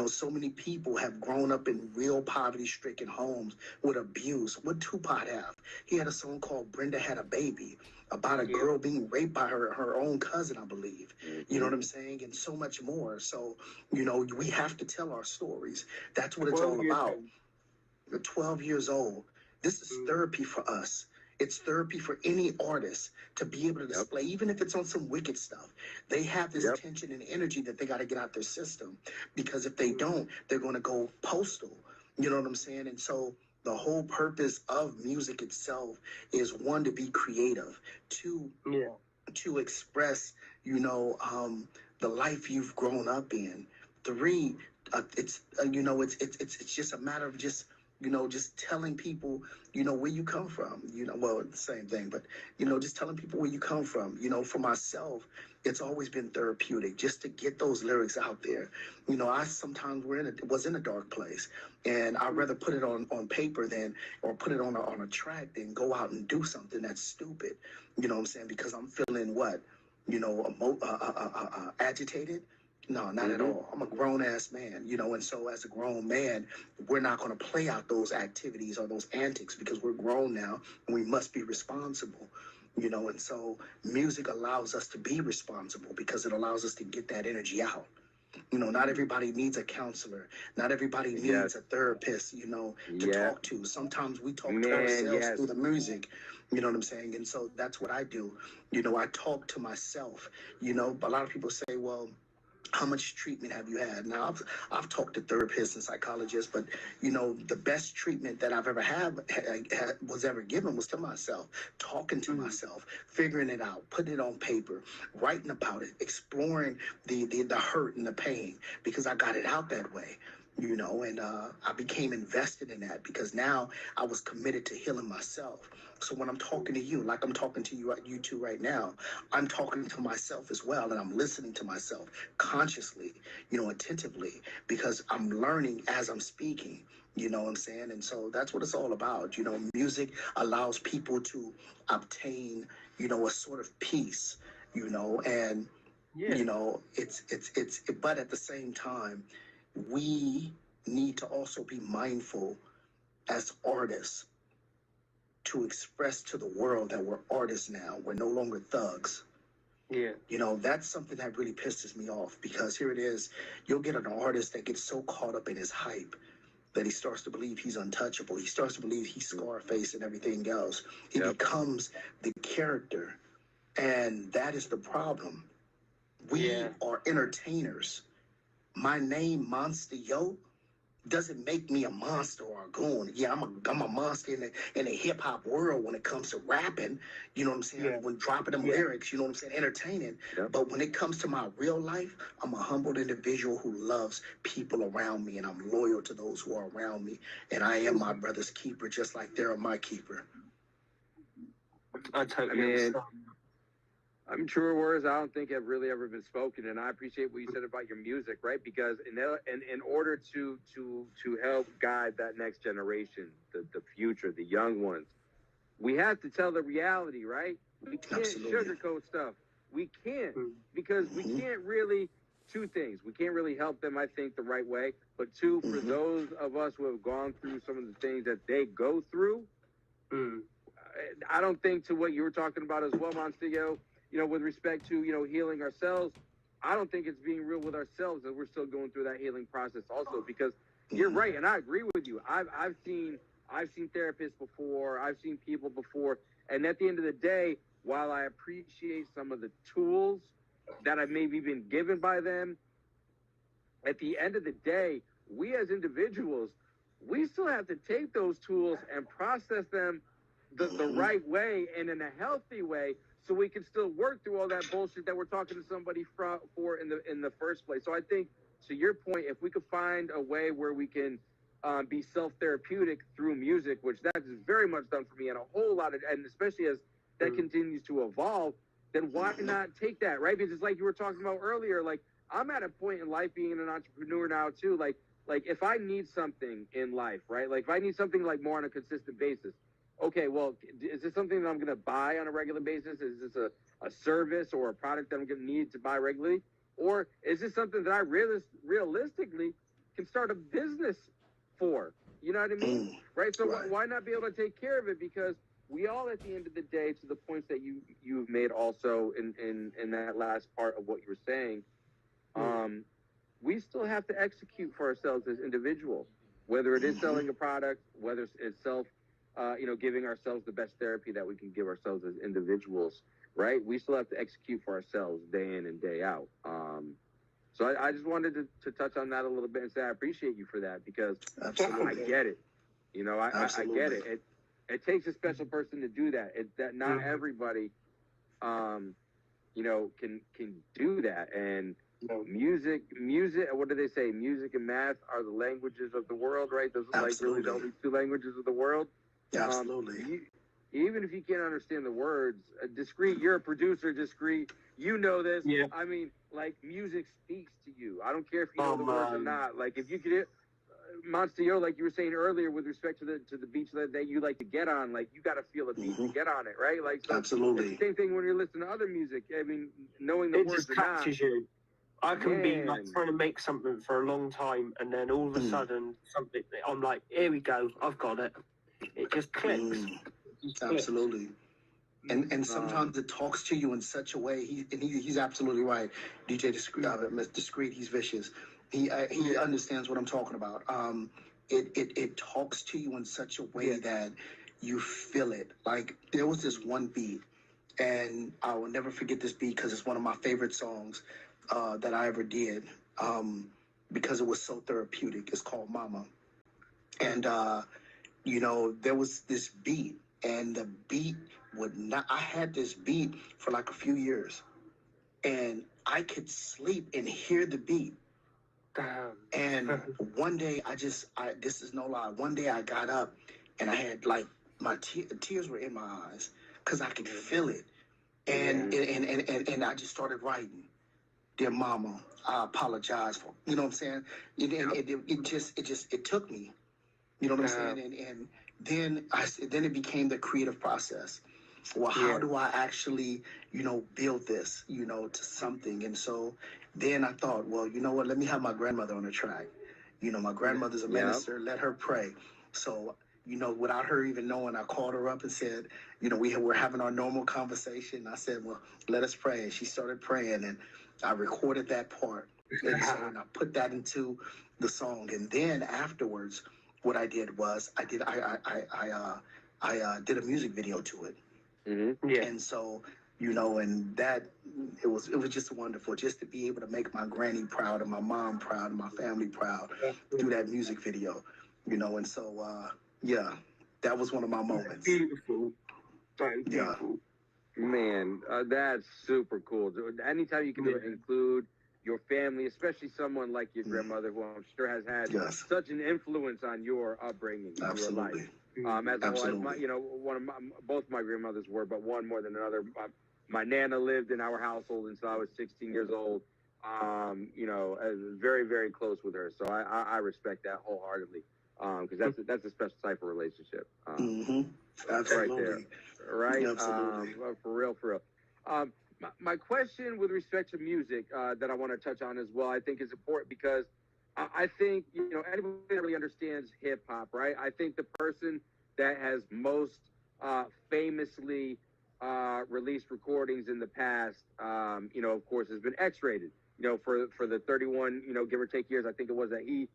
So many people have grown up in real poverty-stricken homes with abuse. What Tupac have? He had a song called "Brenda Had a Baby," about a girl being raped by her own cousin, I believe. You know what I'm saying? And so much more. So, we have to tell our stories. That's what it's all about. 12 years old. This is therapy for us. It's therapy for any artist to be able to display, even if it's on some wicked stuff. They have this tension and energy that they got to get out their system, because if they don't, they're going to go postal. You know what I'm saying? And so the whole purpose of music itself is, one, to be creative, two, to express, the life you've grown up in. Three, it's just a matter of just telling people, where you come from, well, the same thing, but, just telling people where you come from. For myself, it's always been therapeutic just to get those lyrics out there. I sometimes was in a dark place, and I'd rather put it on paper or put it on a track than go out and do something that's stupid. You know what I'm saying? Because I'm feeling what? Agitated? No, not at all. I'm a grown ass man, and so as a grown man, we're not going to play out those activities or those antics, because we're grown now and we must be responsible, and so music allows us to be responsible because it allows us to get that energy out. Not everybody needs a counselor. Not everybody needs a therapist, to talk to. Sometimes we talk to ourselves through the music. You know what I'm saying? And so that's what I do. I talk to myself. A lot of people say, well, how much treatment have you had? Now, I've talked to therapists and psychologists, but the best treatment that I've ever was ever given was to myself, talking to myself, figuring it out, putting it on paper, writing about it, exploring the hurt and the pain, because I got it out that way. And I became invested in that because now I was committed to healing myself. So when I'm talking to you, like I'm talking to you two right now, I'm talking to myself as well, and I'm listening to myself consciously, attentively, because I'm learning as I'm speaking. You know what I'm saying? And so that's what it's all about. Music allows people to obtain, a sort of peace, and but at the same time, we need to also be mindful as artists to express to the world that we're artists now. We're no longer thugs.
Yeah.
You know, that's something that really pisses me off, because here it is. You'll get an artist that gets so caught up in his hype that he starts to believe he's untouchable. He starts to believe he's Scarface and everything else. He becomes the character. And that is the problem. We are entertainers. My name, Monsta Yo, doesn't make me a monster or a goon. Yeah, I'm a monster in the hip hop world when it comes to rapping. You know what I'm saying?
Yeah.
When dropping them lyrics, you know what I'm saying? Entertaining.
Yeah.
But when it comes to my real life, I'm a humbled individual who loves people around me, and I'm loyal to those who are around me. And I am my brother's keeper, just like they're my keeper.
I totally understand.
I mean, truer words I don't think have really ever been spoken, and I appreciate what you said about your music, right? Because in order to help guide that next generation, the future, the young ones, we have to tell the reality, right? We can't sugarcoat stuff. We can't, because we can't really. Two things: we can't really help them, I think, the right way. But two, for those of us who have gone through some of the things that they go through, I don't think, to what you were talking about as well, Monsta Yo, you know, with respect to, you know, healing ourselves, I don't think it's being real with ourselves that we're still going through that healing process also, because you're right, and I agree with you. I've seen therapists before, I've seen people before, and at the end of the day, while I appreciate some of the tools that I've maybe been given by them, at the end of the day, we as individuals, we still have to take those tools and process them the right way and in a healthy way, so we can still work through all that bullshit that we're talking to somebody for in the first place. So I think, to your point, if we could find a way where we can be self-therapeutic through music, which that is very much done for me, and a whole lot of, and especially as that continues to evolve, then why not take that, right? Because it's like you were talking about earlier, like, I'm at a point in life being an entrepreneur now too, like if I need something in life, right? Like if I need something like more on a consistent basis, okay, well, is this something that I'm going to buy on a regular basis? Is this a service or a product that I'm going to need to buy regularly? Or is this something that I realistically can start a business for? You know what I mean? Right? So why not be able to take care of it? Because we all, at the end of the day, to the points that you've made also in that last part of what you were saying, we still have to execute for ourselves as individuals, whether it is selling a product, whether it's giving ourselves the best therapy that we can give ourselves as individuals, right? We still have to execute for ourselves day in and day out. So I just wanted to touch on that a little bit and say I appreciate you for that, because I get it. You know, I get it. It takes a special person to do that. That not everybody, can do that. And music. What do they say? Music and math are the languages of the world, right? Those are like really the only two languages of the world.
Absolutely.
Even if you can't understand the words, Discreet, you're a producer, Discreet. You know this.
Yeah.
I mean, like, music speaks to you. I don't care if you know the words or not. Like, if you could, Monsta Yo, like you were saying earlier, with respect to the beach that you like to get on, like, you got to feel a beat to get on it, right? Like, so
absolutely.
It's the same thing when you're listening to other music. I mean, knowing the words
just catches you. I can be like trying to make something for a long time, and then all of a sudden, something, I'm like, here we go, I've got it. It just clicks.
Absolutely. And sometimes it talks to you in such a way. He's absolutely right. DJ Discreet, he's vicious. He understands what I'm talking about. It talks to you in such a way that you feel it. Like, there was this one beat, and I will never forget this beat because it's one of my favorite songs that I ever did, because it was so therapeutic. It's called Mama. And, there was this beat, and the beat would not, I had this beat for like a few years, and I could sleep and hear the beat. And one day this is no lie, one day I got up and I had, like, my tears were in my eyes because I could feel it. And I just started writing, "Dear Mama, I apologize for," you know what I'm saying? It took me, you know what I'm saying? And then it became the creative process. Well, how do I actually, build this, to something? And so then I thought, well, you know what? Let me have my grandmother on the track. My grandmother's a minister. Let her pray. So you know, without her even knowing, I called her up and said, you know, were having our normal conversation. I said, well, let us pray. And she started praying, and I recorded that part. And so and I put that into the song. And then afterwards, what I did was I did a music video to it.
Mm-hmm.
Yeah.
And so, you know, and that it was just wonderful just to be able to make my granny proud and my mom proud and my family proud through that music video, you know. And so, yeah, that was one of my moments.
Beautiful. So beautiful.
Man, that's super cool. Anytime you can include your family, especially someone like your grandmother, who I'm sure has had such an influence on your upbringing, your life. As well as you know, both my grandmothers were, but one more than another. My Nana lived in our household until I was 16 years old. You know, I was very, very close with her, so I respect that wholeheartedly. Because that's a special type of relationship.
Absolutely.
Right there. Right?
Absolutely.
For real. My question with respect to music that I want to touch on as well, I think is important because I think, you know, anybody that really understands hip hop, right? I think the person that has most famously released recordings in the past, you know, of course, has been X-rated. You know, for the 31, you know, give or take years, I think it was that he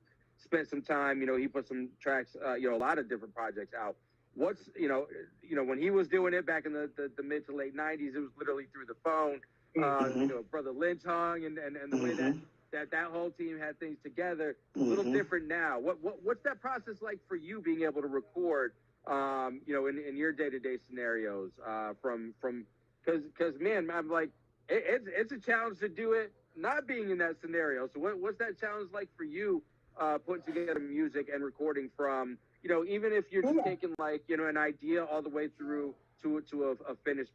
spent some time, you know, he put some tracks, you know, a lot of different projects out. What's, you know, when he was doing it back in the mid to late 90s, it was literally through the phone. You know, Brother Lynch hung and the way that whole team had things together, a little different now. What's that process like for you being able to record, you know, in your day-to-day scenarios, because man, I'm like, it's a challenge to do it not being in that scenario. So what's that challenge like for you, putting together music and recording from, you know, even if you're just taking like, you know, an idea all the way through to a finished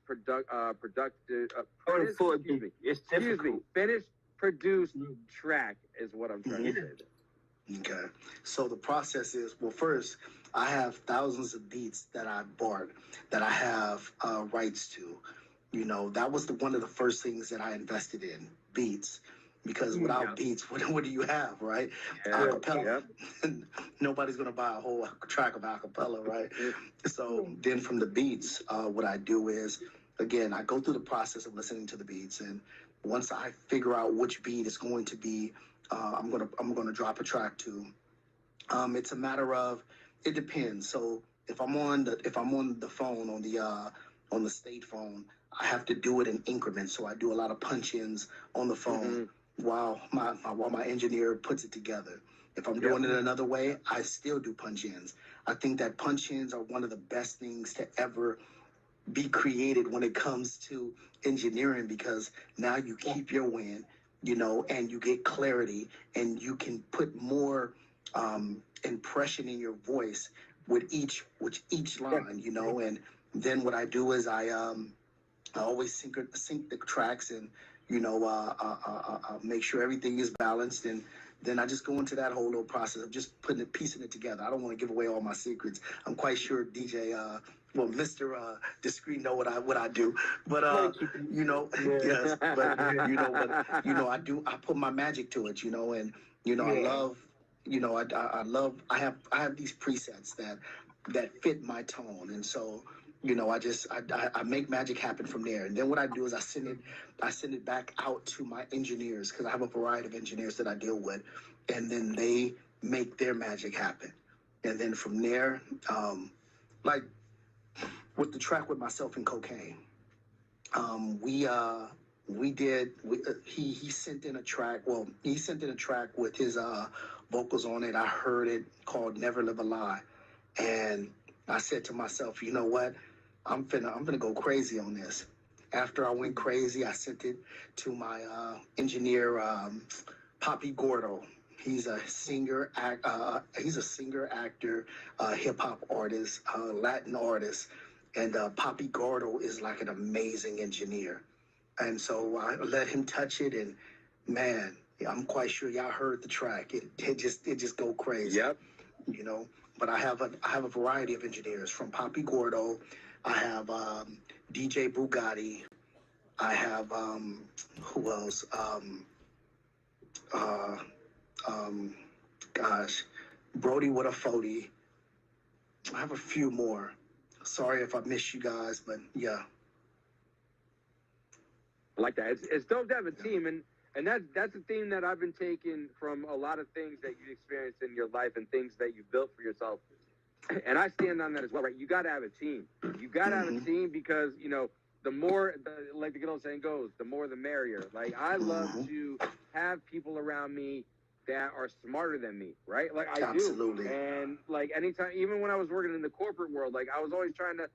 finished produced track is what I'm trying to say.
Okay. So the process is, well, first, I have thousands of beats that I bought that I have rights to. You know, that was one of the first things that I invested in, beats. Because without beats, what do you have, right? Acapella. Nobody's going to buy a whole track of acapella, right? So then from the beats, what I do is, again, I go through the process of listening to the beats. And once I figure out which beat is going to be, I'm gonna drop a track to. It's a matter of, it depends. So if I'm on the phone, on the state phone, I have to do it in increments. So I do a lot of punch-ins on the phone while my engineer puts it together. If I'm doing it another way, I still do punch-ins. I think that punch-ins are one of the best things to ever be created when it comes to engineering, because now you keep your win, you know, and you get clarity, and you can put more impression in your voice with each line, you know. And then what I do is I always sync the tracks, and you know, make sure everything is balanced, and then I just go into that whole little process of just piecing it together. I don't want to give away all my secrets. I'm quite sure DJ, Mr. Discreet know what I do, but you know, yes, but you know, I put my magic to it, you know, and you know, I love, you know, I have these presets that fit my tone, and so, you know, I make magic happen from there. And then what I do is I send it back out to my engineers, because I have a variety of engineers that I deal with, and then they make their magic happen. And then from there, like with the track with myself and Cocaine, he sent in a track. Well, he sent in a track with his vocals on it. I heard it, called "Never Live a Lie," and I said to myself, you know what? I'm finna go crazy on this. After I went crazy, I sent it to my engineer, Papi Gordo. He's a singer, actor, hip hop artist, Latin artist, and Papi Gordo is like an amazing engineer. And so I let him touch it, and man, I'm quite sure y'all heard the track. It just go crazy.
Yep.
You know, but I have a variety of engineers, from Papi Gordo. I have DJ Bugatti. I have who else? Gosh, Brody with a 40. I have a few more. Sorry if I missed you guys, but yeah.
I like that. It's dope to have a team, and that's a theme that I've been taking from a lot of things that you experienced in your life and things that you built for yourself. And I stand on that as well, right? You got to have a team. You got to have a team because, you know, like the good old saying goes, the more the merrier. Like, I love to have people around me that are smarter than me, right? Like, I
Absolutely.
do. And, like, anytime, even when I was working in the corporate world, like, I was always trying to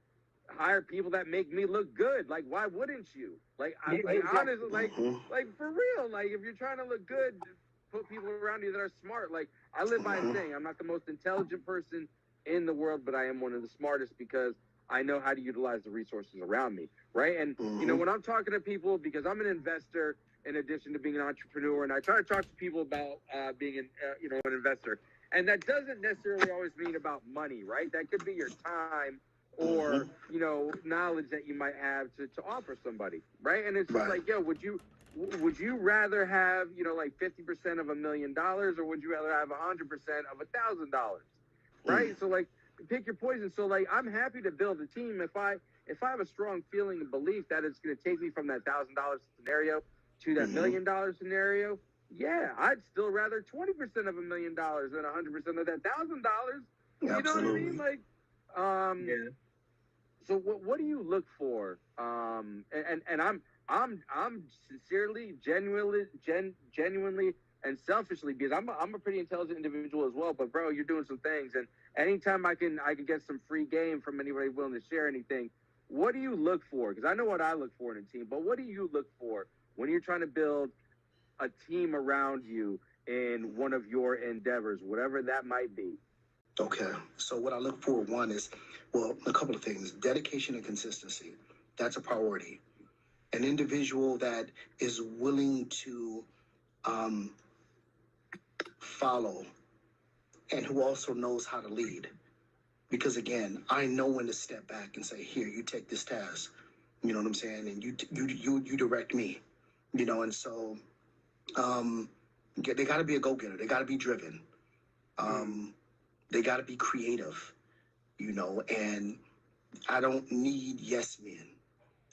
hire people that make me look good. Like, why wouldn't you? Like, honestly, like for real. Like, if you're trying to look good, put people around you that are smart. Like, I live by a saying, I'm not the most intelligent person in the world, but I am one of the smartest because I know how to utilize the resources around me, right? And, you know, when I'm talking to people, because I'm an investor in addition to being an entrepreneur, and I try to talk to people about being an investor. And that doesn't necessarily always mean about money, right? That could be your time or, you know, knowledge that you might have to offer somebody, right? And it's just like, yo, would you rather have, you know, like 50% of $1 million, or would you rather have 100% of $1,000? Right? So, like, pick your poison. So, like, I'm happy to build a team if I have a strong feeling and belief that it's going to take me from that $1,000 scenario to that $1 million scenario. Yeah, I'd still rather 20% of $1 million than 100% of that $1,000. You know what I mean? Like, yeah. So what do you look for? And I'm sincerely, genuinely, and selfishly, because I'm a pretty intelligent individual as well. But bro, you're doing some things, and anytime I can get some free game from anybody willing to share anything. What do you look for? Because I know what I look for in a team, but what do you look for when you're trying to build a team around you in one of your endeavors, whatever that might be?
Okay. So what I look for, one is, well, a couple of things. Dedication and consistency. That's a priority. An individual that is willing to follow and who also knows how to lead. Because again, I know when to step back and say, here, you take this task. You know what I'm saying? And you direct me. You know, and so they got to be a go-getter. They got to be driven. They got to be creative, you know, and I don't need yes men.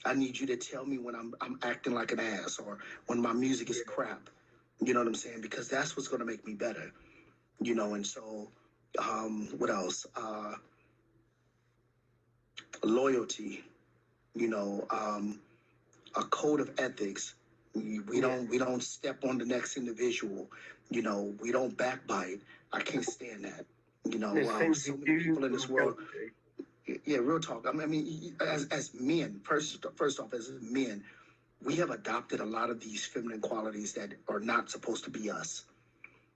I need you to tell me when I'm acting like an ass or when my music is crap. You know what I'm saying? Because that's what's going to make me better, you know. And so, what else? Loyalty, you know, a code of ethics. We don't step on the next individual. You know, we don't backbite. I can't stand that. You know, so many people in this world. Yeah, real talk. I mean, as men, first off, as men, we have adopted a lot of these feminine qualities that are not supposed to be us.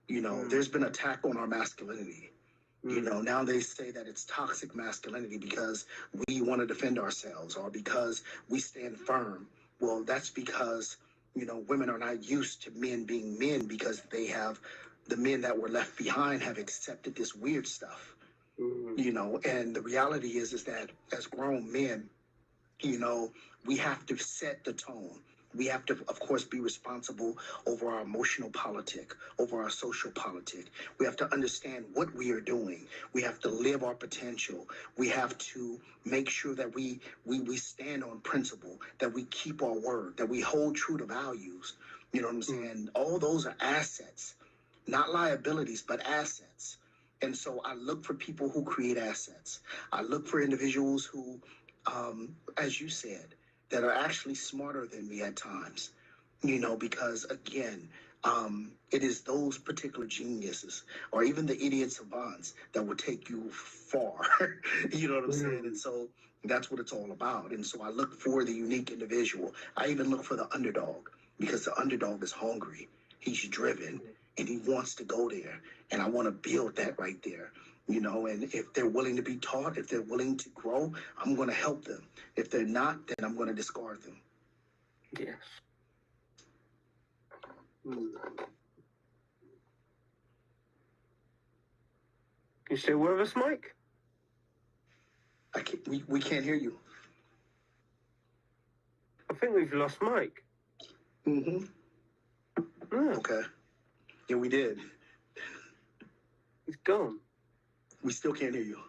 You know, there's been attack on our masculinity. You know, now they say that it's toxic masculinity because we want to defend ourselves or because we stand firm. Well, that's because, you know, women are not used to men being men because the men that were left behind have accepted this weird stuff. You know, and the reality is that as grown men, you know, we have to set the tone. We have to, of course, be responsible over our emotional politic, over our social politic. We have to understand what we are doing. We have to live our potential. We have to make sure that we stand on principle, that we keep our word, that we hold true to values. You know what I'm saying? All those are assets, not liabilities, but assets. And so I look for people who create assets. I look for individuals who, as you said, that are actually smarter than me at times, you know, because again, it is those particular geniuses or even the idiot savants that will take you far. You know what I'm saying? And so that's what it's all about. And so I look for the unique individual. I even look for the underdog because the underdog is hungry. He's driven and he wants to go there. And I want to build that right there. You know, and if they're willing to be taught, if they're willing to grow, I'm going to help them. If they're not, then I'm going to discard them.
Yes. You still with us, Mike?
We can't hear you.
I think we've lost Mike.
Okay. Yeah, we did.
He's gone.
We still can't hear you.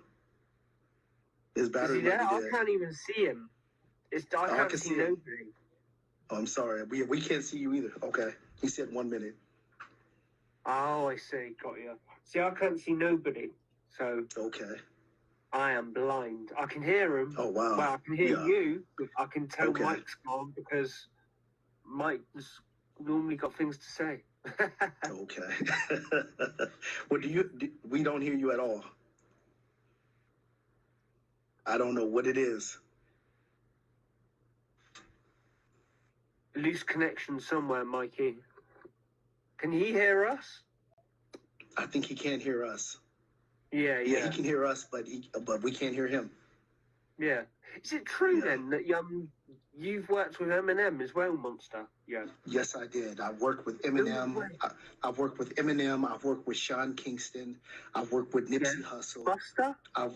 His battery
Is he
might
there?
be
I
dead.
can't even see him. I
I
can't
can
see
see him.
nobody.
Oh, I'm sorry. We can't see you either. Okay. He said 1 minute.
Oh, I see. Got you. See, I can't see nobody. So
Okay.
I am blind. I can hear him.
Oh, wow.
Well, I can hear
Yeah.
you. But I can tell
Okay.
Mike's gone because Mike's normally got things to say.
Okay. Well, we don't hear you at all. I don't know what it is.
Loose connection somewhere, Mikey. Can he hear us?
I think he can't hear us.
Yeah.
He can hear us, but we can't hear him.
Yeah. Is it true then that you've worked with Eminem as well, Monster? Yeah.
Yes, I did. I've worked with Eminem. I've worked with Eminem. I've worked with Sean Kingston. I've worked with Nipsey Hussle.
Buster?
I've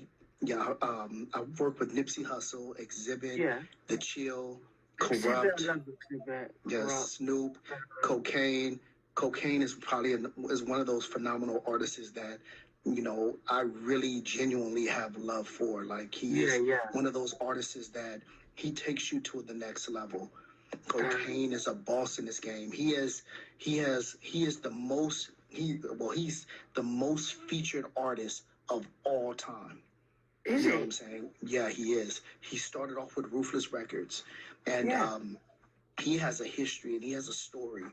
worked with Nipsey Hussle, Exhibit, The Chill, Corrupt.
Exhibit.
Yes,
Corrupt.
Snoop, Cocaine. Cocaine is probably is one of those phenomenal artists that, you know, I really genuinely have love for. Like, he is one of those artists that he takes you to the next level. Cocaine is a boss in this game. He's the most featured artist of all time.
Is
you know
it?
what I'm saying? Yeah, he is. He started off with Ruthless Records, and he has a history and he has a story.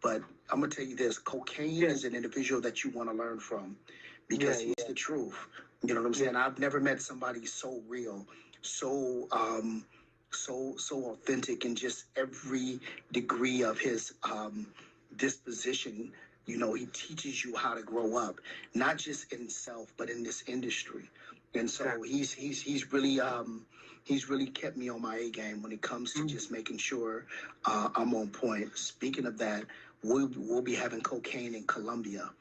But I'm gonna tell you this: Cocaine is an individual that you want to learn from, because he's the truth. You know what I'm saying? I've never met somebody so real, so authentic in just every degree of his disposition. You know, he teaches you how to grow up, not just in self, but in this industry. And so he's really kept me on my A game when it comes to just making sure I'm on point. Speaking of that, we'll be having Cocaine in Colombia.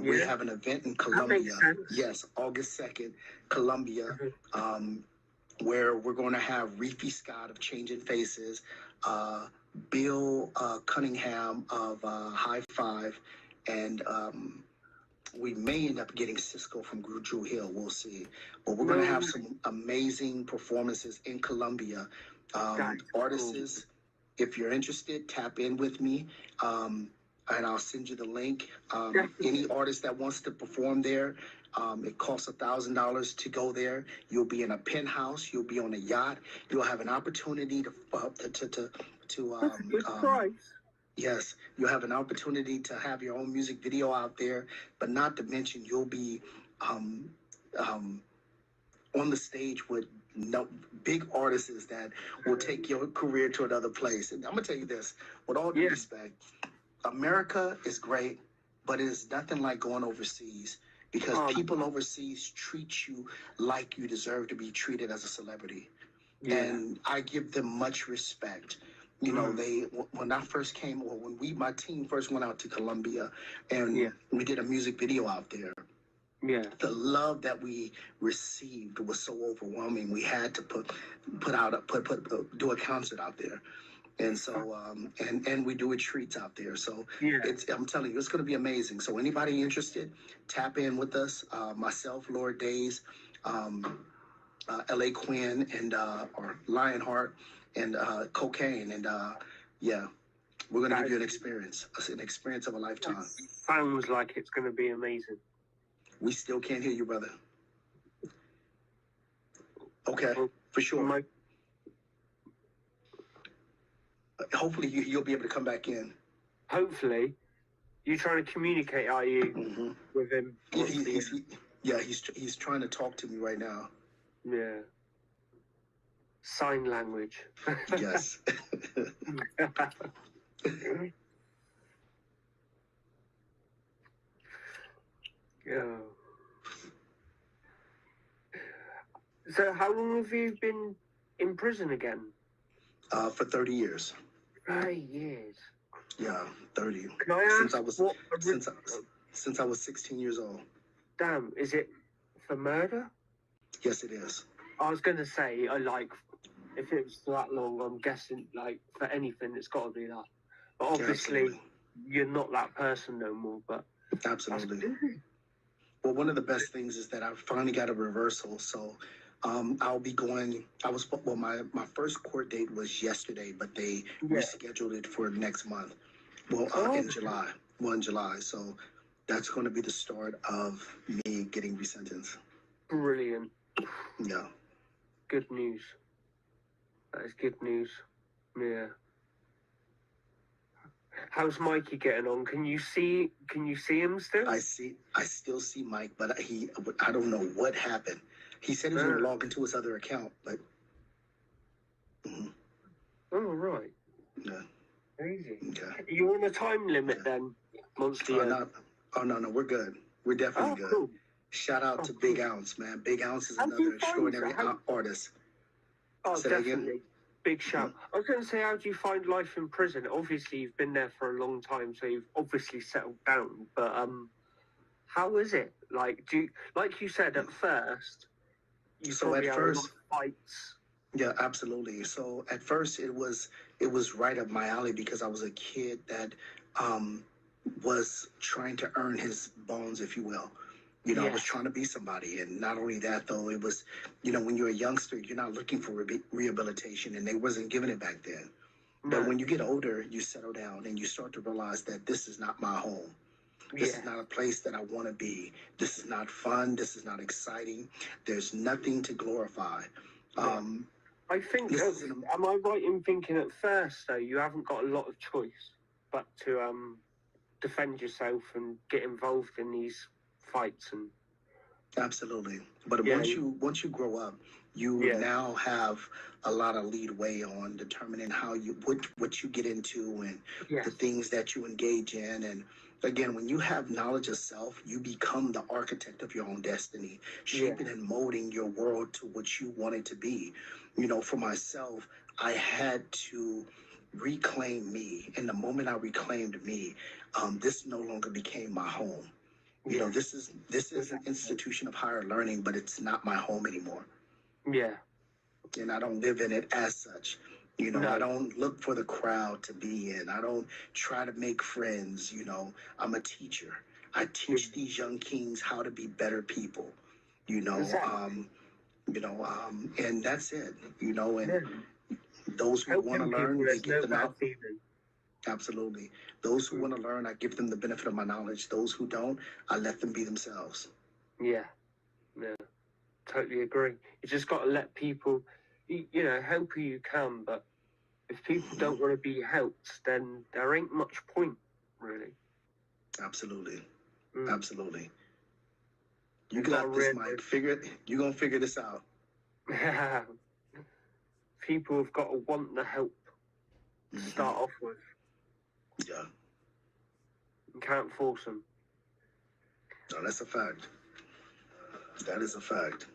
We have an event in Colombia. Yes, August 2nd, Colombia, where we're going to have Reefy Scott of Changing Faces, Bill Cunningham of High Five, and we may end up getting Cisco from Drew Hill. We'll see. But we're going to have some amazing performances in Colombia. Artists, if you're interested, tap in with me. And I'll send you the link. Any artist that wants to perform there, it costs $1,000 to go there. You'll be in a penthouse. You'll be on a yacht. You'll have an opportunity to yes, you'll have an opportunity to have your own music video out there, but not to mention you'll be on the stage with big artists that will take your career to another place. And I'm gonna tell you this, with all due respect, America is great, but it is nothing like going overseas, because people overseas treat you like you deserve to be treated as a celebrity. And I give them much respect. You know, when I first came, or when my team first went out to Colombia, and we did a music video out there. The love that we received was so overwhelming. We had to do a concert out there. And so, and we do retreats out there. So I'm telling you, it's going to be amazing. So anybody interested, tap in with us. Myself, Lord Days, L.A. Quinn, and or Lionheart, and Cocaine. And we're going to give you an experience of a lifetime.
Sounds like it's going to be amazing.
We still can't hear you, brother. Okay, for sure. Hopefully you'll be able to come back in.
Hopefully. You trying to communicate, are you, with him?
He's trying to talk to me right now.
Yeah. Sign language.
Yes.
Yeah. So how long have you been in prison again?
For 30 years.
30 years.
Yeah, 30.
Can I ask
since I was 16 years old.
Damn, is it for murder?
Yes, it is.
I was going to say, if it was that long, I'm guessing, for anything, it's got to be that. But obviously, you're not that person no more, but...
Absolutely. Well, one of the best things is that I finally got a reversal. So I'll be going. My first court date was yesterday, but they rescheduled it for next month. Well, in July. Well, in July. So that's going to be the start of me getting resentenced.
Brilliant.
Yeah.
Good news. That is good news. Yeah. How's Mikey getting on? Can you see him still?
I still see Mike, but I don't know what happened. He said he was going to log into his other account, but.
Oh, right.
Yeah.
Crazy.
Okay.
Are you on a time limit then, Monsta Yo?
No, we're good. We're definitely good.
Cool.
Shout out to Big Ounce, man. Big Ounce is another extraordinary artist.
Oh,
Say
definitely. Big shout. I was going to say, how do you find life in prison? Obviously, you've been there for a long time, so you've obviously settled down. But how is it? Like you said at first, you probably had a lot of fights.
Yeah, absolutely. So at first, it was right up my alley because I was a kid that was trying to earn his bones, if you will. I was trying to be somebody. And not only that, though, it was, when you're a youngster, you're not looking for rehabilitation, and they wasn't giving it back then. No. But when you get older, you settle down and you start to realize that this is not my home. This is not a place that I want to be. This is not fun. This is not exciting. There's nothing to glorify.
I think, am I right in thinking at first, though, you haven't got a lot of choice but to defend yourself and get involved in these fights? And
absolutely. But once you grow up, you now have a lot of leadway on determining what you get into and the things that you engage in. And again, when you have knowledge of self, you become the architect of your own destiny, shaping and molding your world to what you want it to be. For myself, I had to reclaim me. And the moment I reclaimed me, this no longer became my home. This is an institution of higher learning, but it's not my home anymore.
Yeah.
And I don't live in it as such. I don't look for the crowd to be in. I don't try to make friends. I'm a teacher. I teach these young kings how to be better people. Exactly. And that's it. And those who want to learn, they get the knowledge. Absolutely. Those who want to learn, I give them the benefit of my knowledge. Those who don't, I let them be themselves.
Yeah. Totally agree. You just got to let people, help who you can. But if people don't want to be helped, then there ain't much point, really.
Absolutely. Absolutely. You got this, Mike. You're going to figure this out.
People have got to want the help to start off with.
Yeah.
You can't force them.
No, that's a fact. That is a fact.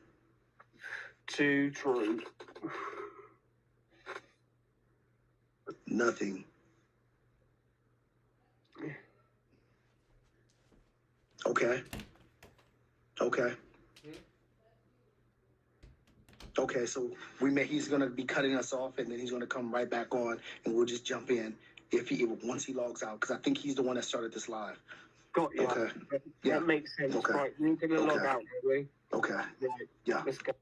Too true.
Nothing. Okay. Okay, so he's going to be cutting us off, and then he's going to come right back on, and we'll just jump in once he logs out, because I think he's the one that started this live.
Got you.
Okay.
That makes sense.
Okay.
Right, we need to log out, really.
Okay.
Right.
Yeah.
Let's go.